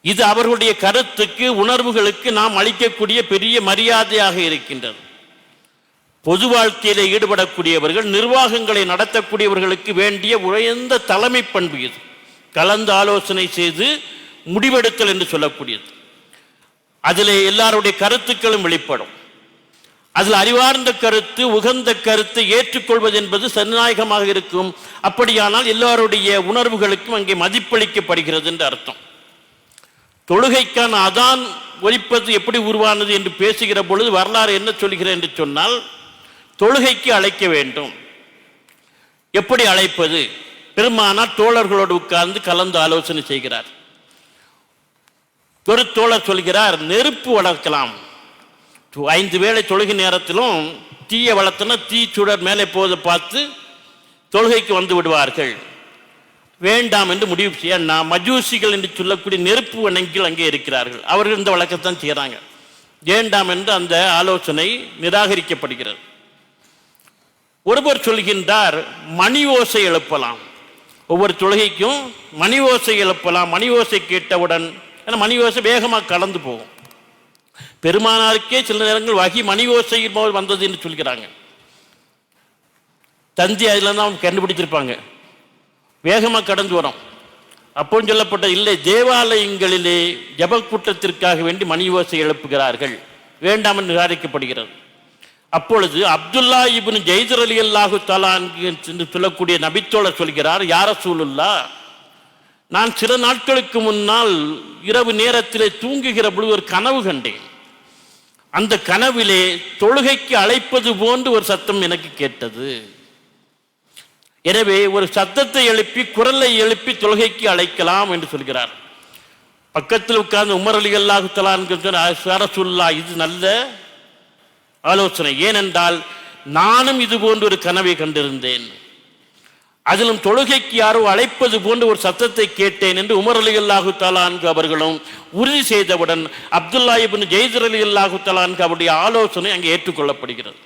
இது அவர்களுடைய கருத்துக்கு, உணர்வுகளுக்கு நாம் அளிக்கக்கூடிய பெரிய மரியாதையாக இருக்கின்றது. பொது வாழ்க்கையில ஈடுபடக்கூடியவர்கள், நிர்வாகங்களை நடத்தக்கூடியவர்களுக்கு வேண்டிய உயர்ந்த தலைமை பண்பு இது. கலந்து ஆலோசனை செய்து முடிவெடுத்தல் என்று சொல்லக்கூடியது. அதில் எல்லாருடைய கருத்துக்களும் வெளிப்படும். அதில் அறிவார்ந்த கருத்து, உகந்த கருத்தை ஏற்றுக்கொள்வது என்பது சனநாயகமாக இருக்கும். அப்படியானால் எல்லாருடைய உணர்வுகளுக்கும் அங்கே மதிப்பளிக்கப்படுகிறது என்று அர்த்தம். தொழுகைக்கான அதான் ஒலிப்பது எப்படி உருவானது என்று பேசுகிற பொழுது வரலாறு என்ன சொல்கிறேன் என்று சொன்னால், தொழுகைக்கு அழைக்க வேண்டும். எப்படி அழைப்பது? பெருமானார் தோழர்களோடு உட்கார்ந்து கலந்து ஆலோசனை செய்கிறார். ஒரு தோழர் சொல்கிறார், நெருப்பு வளர்க்கலாம். 5 வேளை தொழுகை நேரத்திலும் தீயை வளர்த்தனா தீ சுடர் மேலே போவதை பார்த்து தொழுகைக்கு வந்து விடுவார்கள். வேண்டாம் என்று முடிவு செய்ய, மஜூசிகள் என்று சொல்லக்கூடிய நெருப்பு வணங்கிகள் அங்கே இருக்கிறார்கள். அவர்கள் இந்த வழக்கத்தான் செய்கிறாங்க. வேண்டாம் என்று அந்த ஆலோசனை நிராகரிக்கப்படுகிறது. ஒருவர் சொல்கின்றார், மணி ஓசை எழுப்பலாம். ஒவ்வொரு தொழுகைக்கும் மணி ஓசை எழுப்பலாம். மணி ஓசை கேட்டவுடன், ஏன்னா மணி ஓசை வேகமாக கடந்து போகும். பெருமானாருக்கே சில நேரங்கள் வகி மணி ஓசை வந்தது என்று சொல்கிறாங்க. தந்தி அதில் தான் கண்டுபிடிச்சிருப்பாங்க, வேகமாக கடந்து வரும். அப்போ சொல்லப்பட்ட இல்லை, தேவாலயங்களிலே ஜப கூட்டத்திற்காக வேண்டி மணி ஓசை எழுப்புகிறார்கள், வேண்டாம் என்று நிராகரிக்கப்படுகிறது. அப்பொழுது அப்துல்லா இப்னு ஜைதர் ரலியல்லாஹு தஆலா என்று சொல்லக்கூடிய நபித்தோழர் சொல்கிறார், யா ரசூலுல்லாஹ், நான் சில நாட்களுக்கு முன்னால் இரவு நேரத்திலே தூங்குகிற பொழுது ஒரு கனவு கண்டேன். அந்த கனவிலே தொழுகைக்கு அழைப்பது போன்று ஒரு சத்தம் எனக்கு கேட்டது. எனவே ஒரு சத்தத்தை எழுப்பி, குரலை எழுப்பி தொழுகைக்கு அழைக்கலாம் என்று சொல்கிறார். பக்கத்தில் உட்கார்ந்து உமர் ரலியல்லாஹு தஆலா யா ரசூலுல்லாஹ், இது நல்ல ஆலோசனை. ஏனென்றால் நானும் இது போன்று ஒரு கனவை கண்டிருந்தேன், அதிலும் தொழுகைக்கு யாரோ அழைப்பது போன்று ஒரு சத்தத்தை கேட்டேன் என்று உமர் ரலியல்லாஹு தஆலா அவர்களும் உறுதி செய்தவுடன் அப்துல்லா இப்னு ஜைதர் ரலியல்லாஹு தஆலா அவருடைய ஆலோசனை அங்கே ஏற்றுக்கொள்ளப்படுகிறது.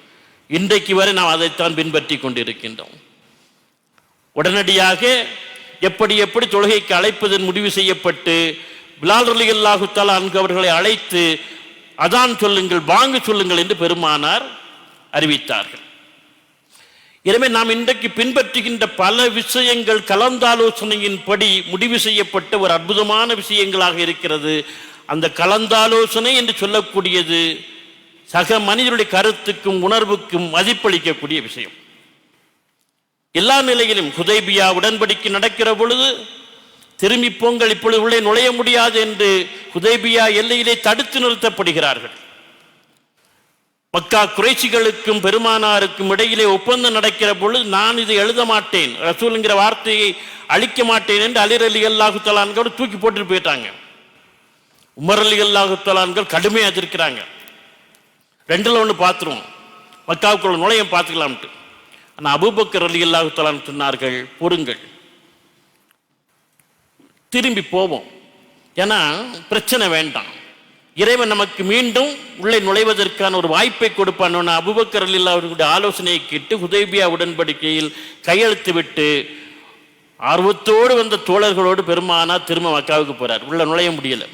இன்றைக்கு வரை நாம் அதைத்தான் பின்பற்றி கொண்டிருக்கின்றோம். உடனடியாக எப்படி எப்படி தொழுகைக்கு அழைப்பதன் முடிவு செய்யப்பட்டு பிலால் ரலியல்லாஹு தஆலா அவர்களை அழைத்து அதான் சொல்லுங்கள், வாங்கு சொல்லுங்கள் என்று பெருமானார் அறிவித்தார்கள். எனவே நாம் இன்றைக்கு பின்பற்றுகின்ற பல விஷயங்கள் கலந்தாலோசனையின்படி முடிவு செய்யப்பட்ட ஒரு அற்புதமான விஷயங்களாக இருக்கிறது. அந்த கலந்தாலோசனை என்று சொல்லக்கூடியது சக மனிதனுடைய கருத்துக்கும் உணர்வுக்கும் மதிப்பளிக்கக்கூடிய விஷயம். எல்லா நிலையிலும் ஹுதைபியா உடன்படிக்கை நடக்கிற பொழுது திரும்பி போங்கள், இப்பொழுது உள்ளே நுழைய முடியாது என்று ஹுதைபியா எல்லையிலே தடுத்து நிறுத்தப்படுகிறார்கள். மக்கா குறைஷிகளுக்கும் பெருமானாருக்கும் இடையிலே ஒப்பந்தம் நடக்கிற பொழுது, நான் இதை எழுத மாட்டேன், ரசூலுங்கிற வார்த்தையை அழிக்க மாட்டேன் என்று அலி ரலியல்லாஹு தஆலா தூக்கி போட்டுட்டு போயிட்டாங்க. உமர் ரலியல்லாஹு தஆலா கடுமையாக எதிர்க்கிறாங்க. 2ல் 1 பார்த்துருவோம், மக்காவுக்குள்ள நுழைய பார்த்துக்கலாம்ட்டு. ஆனால் அபூபக்கர் ரலியல்லாஹு தஆலா சொன்னார்கள், பொறுங்கள், திரும்பி போவோம், ஏன்னா பிரச்சனை வேண்டாம், இறைவன் நமக்கு மீண்டும் உள்ளே நுழைவதற்கான ஒரு வாய்ப்பை கொடுப்பான். அபூபக்கர் ரலியல்லாஹு அவர்களுடைய ஆலோசனையை கேட்டு ஹுதைபியா உடன்படிக்கையில் கையெழுத்து விட்டு ஆர்வத்தோடு வந்த தோழர்களோடு பெருமானா திரும்ப மக்காவுக்கு போறார். உள்ள நுழைய முடியல.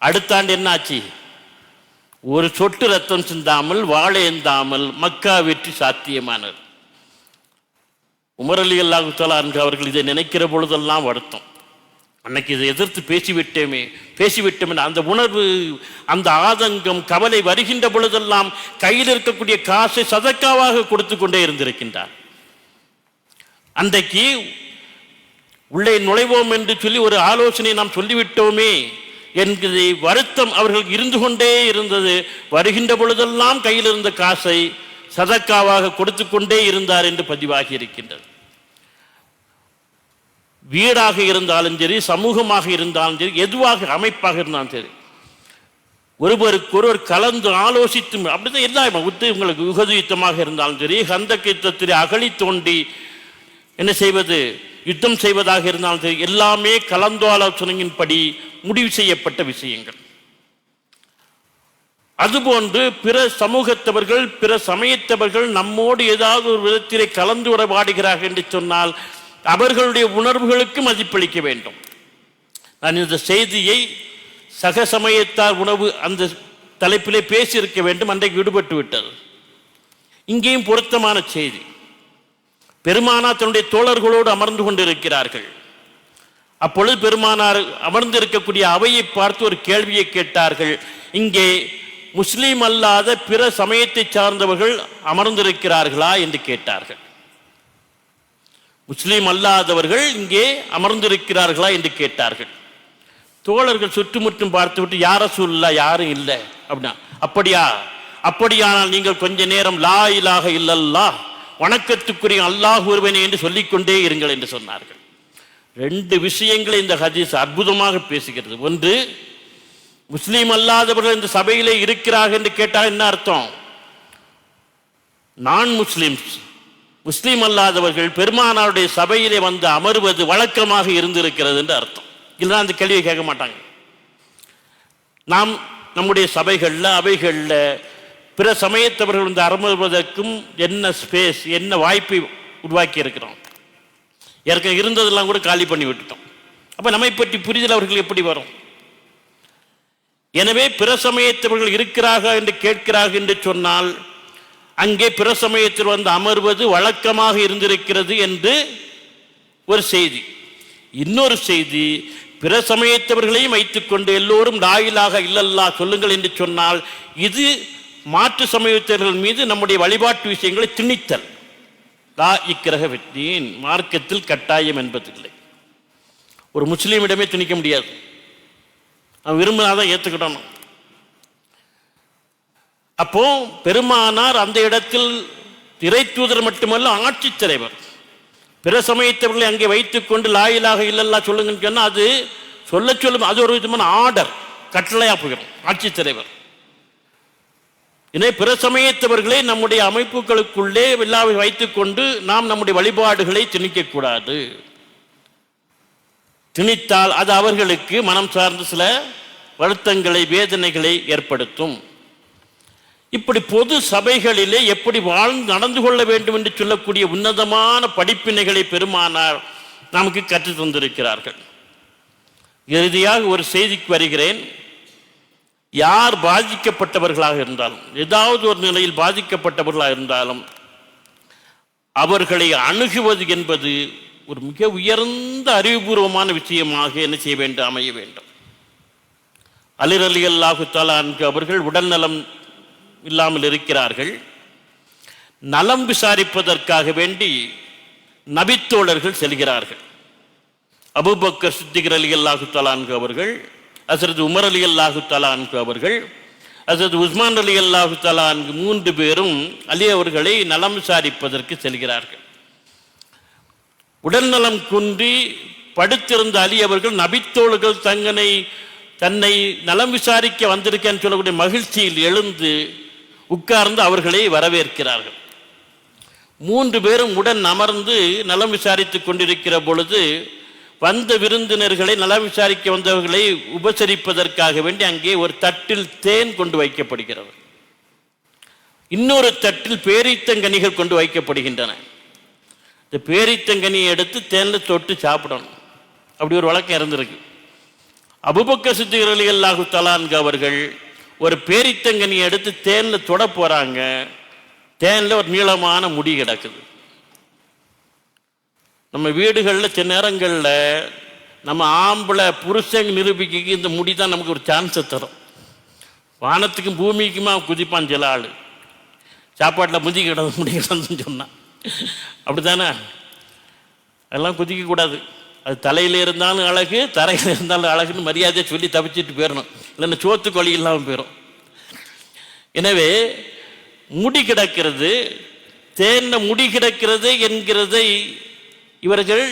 அடுத்த ஆண்டு என்ன ஆச்சு? ஒரு சொட்டு ரத்தம் சிந்தாமல், வாழை ஏந்தாமல் மக்கா வெற்றி சாத்தியமானது. உமர் ரலியல்லாஹு தஆலா அவர்கள் இதை நினைக்கிற பொழுதெல்லாம் வருத்தம், அன்னைக்கு இதை எதிர்த்து பேசிவிட்டோம் அந்த உணர்வு, அந்த ஆதங்கம், கவலை வருகின்ற பொழுதெல்லாம் கையில் இருக்கக்கூடிய காசை சதக்காவாக கொடுத்து கொண்டே இருந்திருக்கின்றார். அன்றைக்கு உள்ளே நுழைவோம் என்று சொல்லி ஒரு ஆலோசனை நாம் சொல்லிவிட்டோமே என்கிற வருத்தம் அவர்கள் இருந்து கொண்டே இருந்தது. வருகின்ற பொழுதெல்லாம் கையில் இருந்த காசை சதக்காவாக கொடுத்து கொண்டே இருந்தார் என்று பதிவாகி இருக்கின்றது. வீடாக இருந்தாலும் சரி, சமூகமாக இருந்தாலும் சரி, எதுவாக அமைப்பாக இருந்தாலும் சரி, ஒருவருக்கொருவர் கலந்து ஆலோசித்து அப்படிதான் எல்லாம். உங்களுக்கு உஹது யுத்தமாக இருந்தாலும் சரி, கந்தக் யுத்தத்திலே அகழி தோண்டி என்ன செய்வது, யுத்தம் செய்வதாக இருந்தாலும் சரி, எல்லாமே கலந்தாலோசனையின்படி முடிவு செய்யப்பட்ட விஷயங்கள். அதுபோன்று பிற சமூகத்தவர்கள், பிற சமயத்தவர்கள் நம்மோடு ஏதாவது ஒரு விதத்திலே கலந்து உறவாடுகிறார்கள் என்று சொன்னால் அவர்களுடைய உணர்வுகளுக்கு மதிப்பளிக்க வேண்டும். நான் இந்த செய்தியை சக சமயத்தார் உணவு அந்த தலைப்பிலே பேசியிருக்க வேண்டும், அன்றைக்கு விடுபட்டு விட்டது. இங்கேயும் பொருத்தமான செய்தி. பெருமானா தன்னுடைய தோழர்களோடு அமர்ந்து கொண்டிருக்கிறார்கள். அப்பொழுது பெருமானார் அமர்ந்திருக்கக்கூடிய அவையை பார்த்து ஒரு கேள்வியை கேட்டார்கள். இங்கே முஸ்லீம் அல்லாத பிற சமயத்தை சார்ந்தவர்கள் அமர்ந்திருக்கிறார்களா என்று கேட்டார்கள். முஸ்லீம் அல்லாதவர்கள் இங்கே அமர்ந்திருக்கிறார்களா என்று கேட்டார்கள். தோழர்கள் சுற்றுமுற்றும் பார்த்துவிட்டு யார சூழலா யாரும் இல்லை அப்படின்னா, அப்படியானால் நீங்கள் கொஞ்ச நேரம் லா இலாஹ இல்லல்லாஹ், வணக்கத்துக்குரிய அல்லாஹ் ஒருவனே என்று சொல்லிக்கொண்டே இருங்கள் என்று சொன்னார்கள். ரெண்டு விஷயங்களை இந்த ஹதீஸ் அற்புதமாக பேசுகிறது. ஒன்று, முஸ்லீம் அல்லாதவர்கள் இந்த சபையிலே இருக்கிறார்கள் என்று கேட்டால் என்ன அர்த்தம்? நான் முஸ்லிம்ஸ், முஸ்லீம் அல்லாதவர்கள் பெருமானாருடைய சபையிலே வந்து அமர்வது வழக்கமாக இருந்திருக்கிறது என்று அர்த்தம். இல்லைன்னா அந்த கேள்வியை கேட்க மாட்டாங்க. நாம் நம்முடைய சபைகளில் அவைகளில் பிற சமயத்தவர்கள் வந்து அமர்வதற்கும் என்ன ஸ்பேஸ், என்ன வாய்ப்பை உருவாக்கி இருக்கிறோம். ஏற்கனவே இருந்ததெல்லாம் கூட காலி பண்ணி விட்டுட்டோம். அப்போ நம்மை பற்றி புரிதல் அவர்கள் எப்படி வரும்? எனவே பிற சமயத்தவர்கள் இருக்கிறார்கள் என்று கேட்கிறார்கள் என்று சொன்னால் அங்கே பிற சமயத்தில் வந்து அமர்வது வழக்கமாக இருந்திருக்கிறது என்று ஒரு செய்தி. இன்னொரு செய்தி, பிற சமயத்தவர்களையும் வைத்துக்கொண்டு எல்லோரும் லா இலாஹ இல்லல்லாஹ் சொல்லுங்கள் என்று சொன்னால் இது மாற்று சமயத்தவர்கள் மீது நம்முடைய வழிபாட்டு விஷயங்களை திணித்தல். லா இக்ரஹ ஃபித்தீன், மார்க்கத்தில் கட்டாயம் என்பதில்லை. ஒரு முஸ்லீமிடமே திணிக்க முடியாது. அவன் விரும்பினாதான் ஏற்றுக்கிடணும். அப்போ பெருமானார் அந்த இடத்தில் திரை தூதர் மட்டுமல்ல, ஆட்சித் தலைவர். பிற சமயத்தவர்களை அங்கே வைத்துக்கொண்டு லா இலாஹ இல்லல்லாஹ் சொல்லுங்கன்னு சொன்னால் அது சொல்லும், அது ஒரு விதமான ஆர்டர், கட்டளையா போயிடும் ஆட்சித் தலைவர். எனவே பிற சமயத்தவர்களை நம்முடைய அமைப்புகளுக்குள்ளே எல்லாவை வைத்துக்கொண்டு நாம் நம்முடைய வழிபாடுகளை திணிக்கக்கூடாது. திணித்தால் அது அவர்களுக்கு மனம் சார்ந்த சில வருத்தங்களை, வேதனைகளை ஏற்படுத்தும். இப்படி பொது சபைகளிலே எப்படி வாழ்ந்து நடந்து கொள்ள வேண்டும் என்று சொல்லக்கூடிய உன்னதமான படிப்பினைகளை பெருமானார் நமக்கு கற்று தந்திருக்கிறார்கள். இறுதியாக ஒரு செய்திக்கு வருகிறேன். யார் பாதிக்கப்பட்டவர்களாக இருந்தாலும், ஏதாவது ஒரு நிலையில் பாதிக்கப்பட்டவர்களாக இருந்தாலும் அவர்களை அணுகுவது என்பது ஒரு மிக உயர்ந்த அறிவுபூர்வமான விஷயமாக என்ன செய்ய வேண்டும், அமைய வேண்டும். அலி ரலியல்லாஹு தஆலா அன்ஹு அவர்கள் உடல் நலம் இல்லாமல் இருக்கிறார்கள். நலம் விசாரிப்பதற்காக வேண்டி நபித்தோழர்கள் செல்கிறார்கள். அபூபக்கர் சித்திக் ரலியல்லாஹு தஆலா அன்ஹு அவர்கள், ஹஸ்ரத் உமர் ரலியல்லாஹு தஆலா அன்ஹு அவர்கள், ஹஸ்ரத் உஸ்மான் ரலியல்லாஹு தஆலா அன்ஹு, 3 பேரும் அலி அவர்களை நலம் விசாரிப்பதற்கு செல்கிறார்கள். உடல் நலம் குன்றி படுத்திருந்த அலி அவர்கள் நபித்தோழர்கள் தன்னை நலம் விசாரிக்க வந்திருக்கேன்னு சொல்லக்கூடிய மகிழ்ச்சியில் எழுந்து உட்கார்ந்து அவர்களை வரவேற்கிறார்கள். 3 பேரும் உடன் அமர்ந்து நலம் விசாரித்துக் கொண்டிருக்கிற பொழுது வந்த விருந்தினர்களை, நலம் விசாரிக்க வந்தவர்களை உபசரிப்பதற்காக வேண்டி அங்கே ஒரு தட்டில் தேன் கொண்டு வைக்கப்படுகிறது. இன்னொரு தட்டில் பேரீத்தங்கனிகள் கொண்டு வைக்கப்படுகின்றன. இந்த பேரீத்தங்கனியை எடுத்து தேனில் தொட்டு சாப்பிடணும். அப்படி ஒரு வழக்கம் இருந்திருக்கு. அபூபக்கர் சித்திக் ரலியல்லாஹு தஆலா அன்ஹு அவர்கள் ஒரு பேரித்தங்கனியை எடுத்து தேனில் தொட போறாங்க. தேனில் ஒரு நீளமான முடி கிடக்குது. நம்ம வீடுகளில் சில நேரங்களில் நம்ம ஆம்பளை புருஷங்க நிரூபிக்க இந்த முடி தான் நமக்கு ஒரு சான்ஸை தரும். வானத்துக்கும் பூமிக்குமா குதிப்பான் சில ஆள். சாப்பாட்டில் முடி கிடந்துன்னு சொன்னான். அப்படி தானே? அதெல்லாம் குதிக்கக்கூடாது. அது தலையில் இருந்தாலும் அழகு, தரையில் இருந்தாலும் அழகுன்னு மரியாதையை சொல்லி தப்பிச்சுட்டு போயிடணும். இல்லைன்னா சோத்து கொழி இல்லாமல் போயிடும். எனவே முடி கிடக்கிறது, தேன முடி கிடக்கிறது என்கிறதை இவர்கள்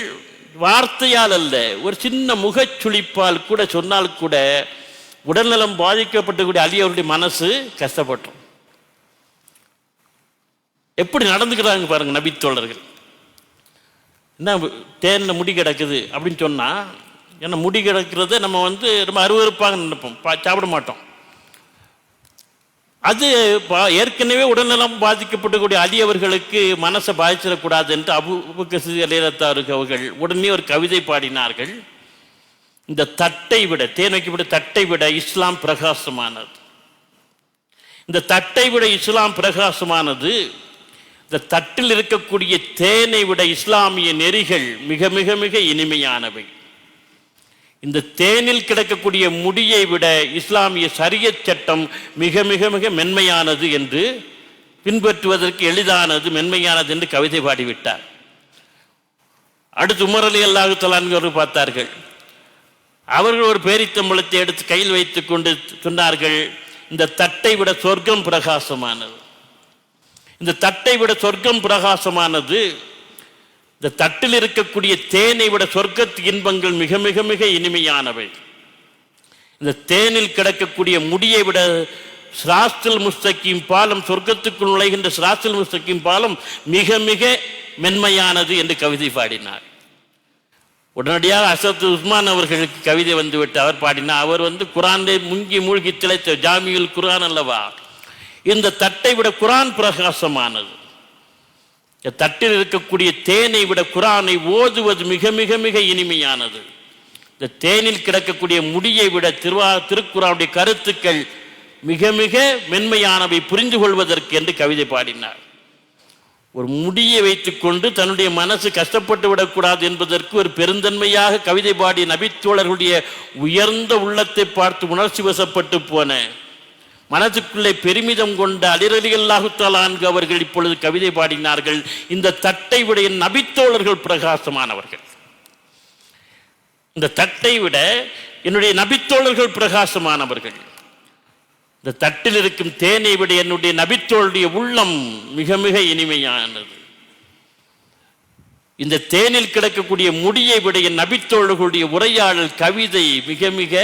வார்த்தையால் அல்ல, ஒரு சின்ன முகச்சுளிப்பால் கூட சொன்னால் கூட உடல்நலம் பாதிக்கப்பட்டக்கூடிய அலி அவருடைய மனசு கஷ்டப்பட்டோம். எப்படி நடந்துக்கிறாங்க பாருங்க நபித்தோழர்கள். என்ன தேனில் முடி கிடக்குது அப்படின்னு சொன்னால், ஏன்னா முடி கிடக்கிறத நம்ம ரொம்ப அருவருப்பாக நினைப்போம், சாப்பிட மாட்டோம். அது ஏற்கனவே உடல்நலம் பாதிக்கப்படக்கூடிய அலி அவர்களுக்கு மனசை பாதிச்சிடக்கூடாது என்று அபூபக்கர் சித்திக் ரலியல்லாஹு அவர்கள் உடனே ஒரு கவிதை பாடினார்கள். இந்த தட்டை விட, தேன் வைக்கப்பட்ட தட்டை விட இஸ்லாம் பிரகாசமானது. இந்த தட்டை விட இஸ்லாம் பிரகாசமானது. இந்த தட்டில் இருக்கக்கூடிய தேனை விட இஸ்லாமிய நெறிகள் மிக மிக மிக இனிமையானவை. இந்த தேனில் கிடக்கக்கூடிய முடியை விட இஸ்லாமிய ஷரியத் சட்டம் மிக மிக மிக மென்மையானது என்று, பின்பற்றுவதற்கு எளிதானது, மென்மையானது என்று கவிதை பாடிவிட்டார். அடுத்து உமர் ரலியல்லாஹு தஆலா அன்ஹு பார்த்தார்கள். அவர்கள் ஒரு பேரித்தம்பளத்தை எடுத்து கையில் வைத்துக் கொண்டு சொன்னார்கள், இந்த தட்டை விட சொர்க்கம் பிரகாசமானது. இந்த தட்டை விட சொர்க்கம் பிரகாசமானது. இந்த தட்டில் இருக்கக்கூடிய தேனை விட சொர்க்கத்து இன்பங்கள் மிக மிக மிக இனிமையானவை. இந்த தேனில் கிடக்கக்கூடிய முடியை விட சிராத்துல் முஸ்தகீம் பாலம், சொர்க்கத்துக்குள் நுழைகின்ற சிராத்துல் முஸ்தகீம் பாலம் மிக மிக மென்மையானது என்று கவிதை பாடினார். உடனடியாக ஹஸரத் உஸ்மான் அவர்களுக்கு கவிதை வந்துவிட்டு அவர் பாடினார். அவர் குரானை முங்கி மூழ்கி திளைத்த ஜாமியுல் குர்ஆன் அல்லவா. இந்த தட்டை விட குர்ஆன் பிரகாசமானது. தட்டில் இருக்கக்கூடிய தேனை விட குர்ஆனை ஓதுவது மிக மிக மிக இனிமையானது. இந்த தேனில் கிடக்கக்கூடிய முடியை விட திருக்குர்ஆனுடைய கருத்துக்கள் மிக மிக மென்மையானவை புரிந்து கொள்வதற்கு என்று கவிதை பாடினார். ஒரு முடியை வைத்துக்கொண்டு தன்னுடைய மனசு கஷ்டப்பட்டு விடக்கூடாது என்பதற்கு ஒரு பெருந்தன்மையாக கவிதை பாடிய நபித்தோழர்களுடைய உயர்ந்த உள்ளத்தை பார்த்து உணர்ச்சி வசப்பட்டு போன, மனதுக்குள்ளே பெருமிதம் கொண்ட அலி ரலியல்லாஹு தஆலா அன்ஹு அவர்கள் இப்பொழுது கவிதை பாடினார்கள், இந்த தட்டை விட என் நபித்தோழர்கள் பிரகாசமானவர்கள். இந்த தட்டை விட என்னுடைய நபித்தோழர்கள் பிரகாசமானவர்கள். இந்த தட்டில் இருக்கும் தேனை விட என்னுடைய நபித்தோளுடைய உள்ளம் மிக மிக இனிமையானது. இந்த தேனில் கிடக்கக்கூடிய முடியை விட என் நபித்தோழர்களுடைய உரையாடல் கவிதை மிக மிக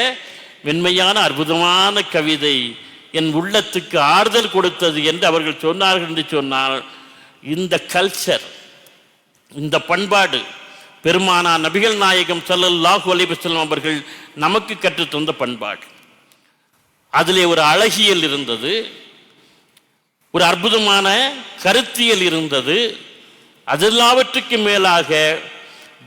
மென்மையான அற்புதமான கவிதை, என் உள்ளத்துக்கு ஆறுதல் கொடுத்தது என்று அவர்கள் சொன்னார்கள். என்று சொன்னால் இந்த கல்ச்சர், இந்த பண்பாடு பெருமானார் நபிகள் நாயகம் ஸல்லல்லாஹு அலைஹி வஸல்லம் அவர்கள் நமக்கு கற்றுத்தந்த பண்பாடு. அதிலே ஒரு அழகியல் இருந்தது, ஒரு அற்புதமான கருத்தியல் இருந்தது. அதெல்லாவற்றுக்கு மேலாக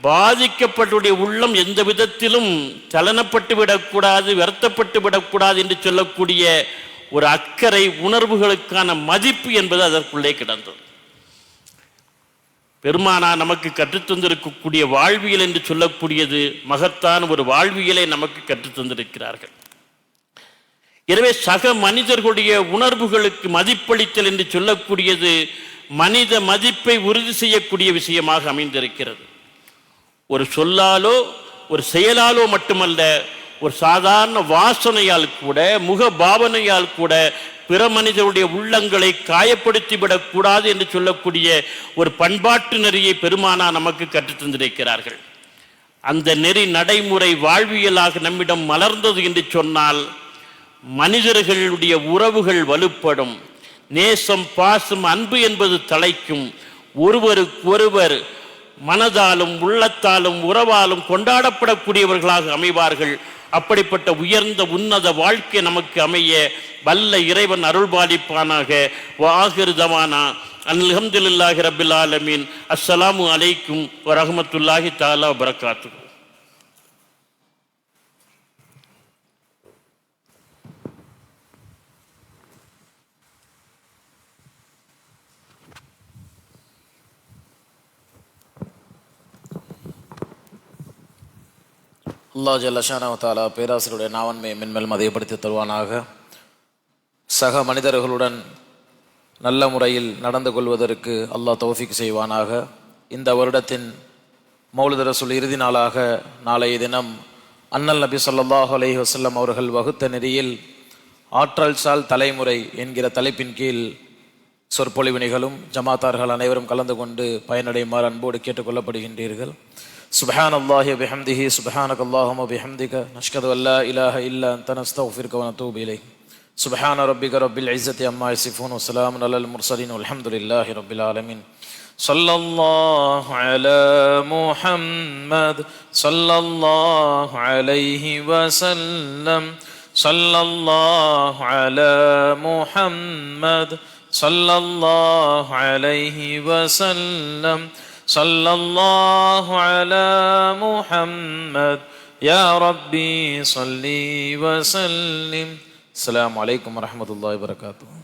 பாதிக்கப்பட்டுடைய உள்ளம் எந்த விதத்திலும் சலனப்பட்டு விடக்கூடாது, வருத்தப்பட்டு விடக்கூடாது என்று சொல்லக்கூடிய ஒரு அக்கறை, உணர்வுகளுக்கான மதிப்பு என்பது அதற்குள்ளே கிடந்தது. பெருமானார் நமக்கு கற்றுத்தந்திருக்கக்கூடிய வாழ்வியல் என்று சொல்லக்கூடியது மகத்தான ஒரு வாழ்வியலை நமக்கு கற்றுத்தந்திருக்கிறார்கள். எனவே சக மனிதர்களுடைய உணர்வுகளுக்கு மதிப்பளித்தல் என்று சொல்லக்கூடியது மனித மதிப்பை உறுதி செய்யக்கூடிய விஷயமாக அமைந்திருக்கிறது. ஒரு சொல்லாலோ ஒரு செயலாலோ மட்டுமல்ல, ஒரு சாதாரண வாசனையால் கூட, முக பாவனையால் கூட பிற மனிதருடைய உள்ளங்களை காயப்படுத்திவிடக் கூடாது என்று சொல்லக்கூடிய ஒரு பண்பாட்டு நெறியை பெருமானார் நமக்கு கற்றுத்தந்திருக்கிறார்கள். அந்த நெறி நடைமுறை வாழ்வியலாக நம்மிடம் மலர்ந்தது என்று சொன்னால் மனிதர்களுடைய உறவுகள் வலுப்படும், நேசம், பாசம், அன்பு என்பது தலைக்கும், ஒருவருக்கு ஒருவர் மனதாலும் உள்ளத்தாலும் உறவாலும் கொண்டாடப்படக்கூடியவர்களாக அமைவார்கள். அப்படிப்பட்ட உயர்ந்த உன்னத வாழ்க்கை நமக்கு அமைய வல்ல இறைவன் அருள்பாலிப்பானாக. வாஹிரு தவானா அல்ஹம்துலில்லாஹி ரப்பில் ஆலமீன். அஸ்ஸலாமு அலைக்கும் வரஹ்மத்துல்லாஹி தஆலா வபரகாத்துஹு. அல்லாஹ் ஜல்ல ஷானஹு தஆலா பேராசிரியருடைய நாவன்மையை மென்மேலும் அதிகப்படுத்தி தருவானாக. சக மனிதர்களுடன் நல்ல முறையில் நடந்து கொள்வதற்கு அல்லாஹ் தௌஃபீக் செய்வானாக. இந்த வருடத்தின் மௌலித் ரசூல் இறுதி நாளாக நாளைய தினம் அன்னல் நபி ஸல்லல்லாஹு அலைஹி வஸல்லம் அவர்கள் வகுத்த நெறியில் ஆற்றல் சால் தலைமுறை என்கிற தலைப்பின் கீழ் சொற்பொழிவு நிகழும். ஜமாத்தார்கள் அனைவரும் கலந்து கொண்டு பயனடையுமாறு அன்போடு கேட்டுக்கொள்ளப்படுகின்றீர்கள். சுப்ஹானல்லாஹி வ பிஹம்திஹி சுப்ஹானக்கல்லாஹும்ம வ பிஹம்திக நஷ்ஹது அல்லா இலாஹ இல்லா அன்த நஸ்தக்ஃபிருக வ நதூபு இலைக். சுப்ஹான ரப்பிக ரப்பில் இஸ்ஸத்தி அம்மா யசிஃபூன் வ ஸலாமுன் அலல் முர்ஸலீன் வல்ஹம்துலில்லாஹி ரப்பில் ஆலமீன். ஸல்லல்லாஹு அலா முஹம்மத் ஸல்லல்லாஹு அலைஹி வஸல்லம். ஸல்லல்லாஹு அலா முஹம்மத் ஸல்லல்லாஹு அலைஹி வஸல்லம். ஸல்லல்லாஹு அலா முஹம்மத் யா ரப்பி ஸல்லி வஸல்லிம். அஸ்ஸலாமு அலைக்கும் வரஹ்மத்துல்லாஹி வபரகாத்துஹு.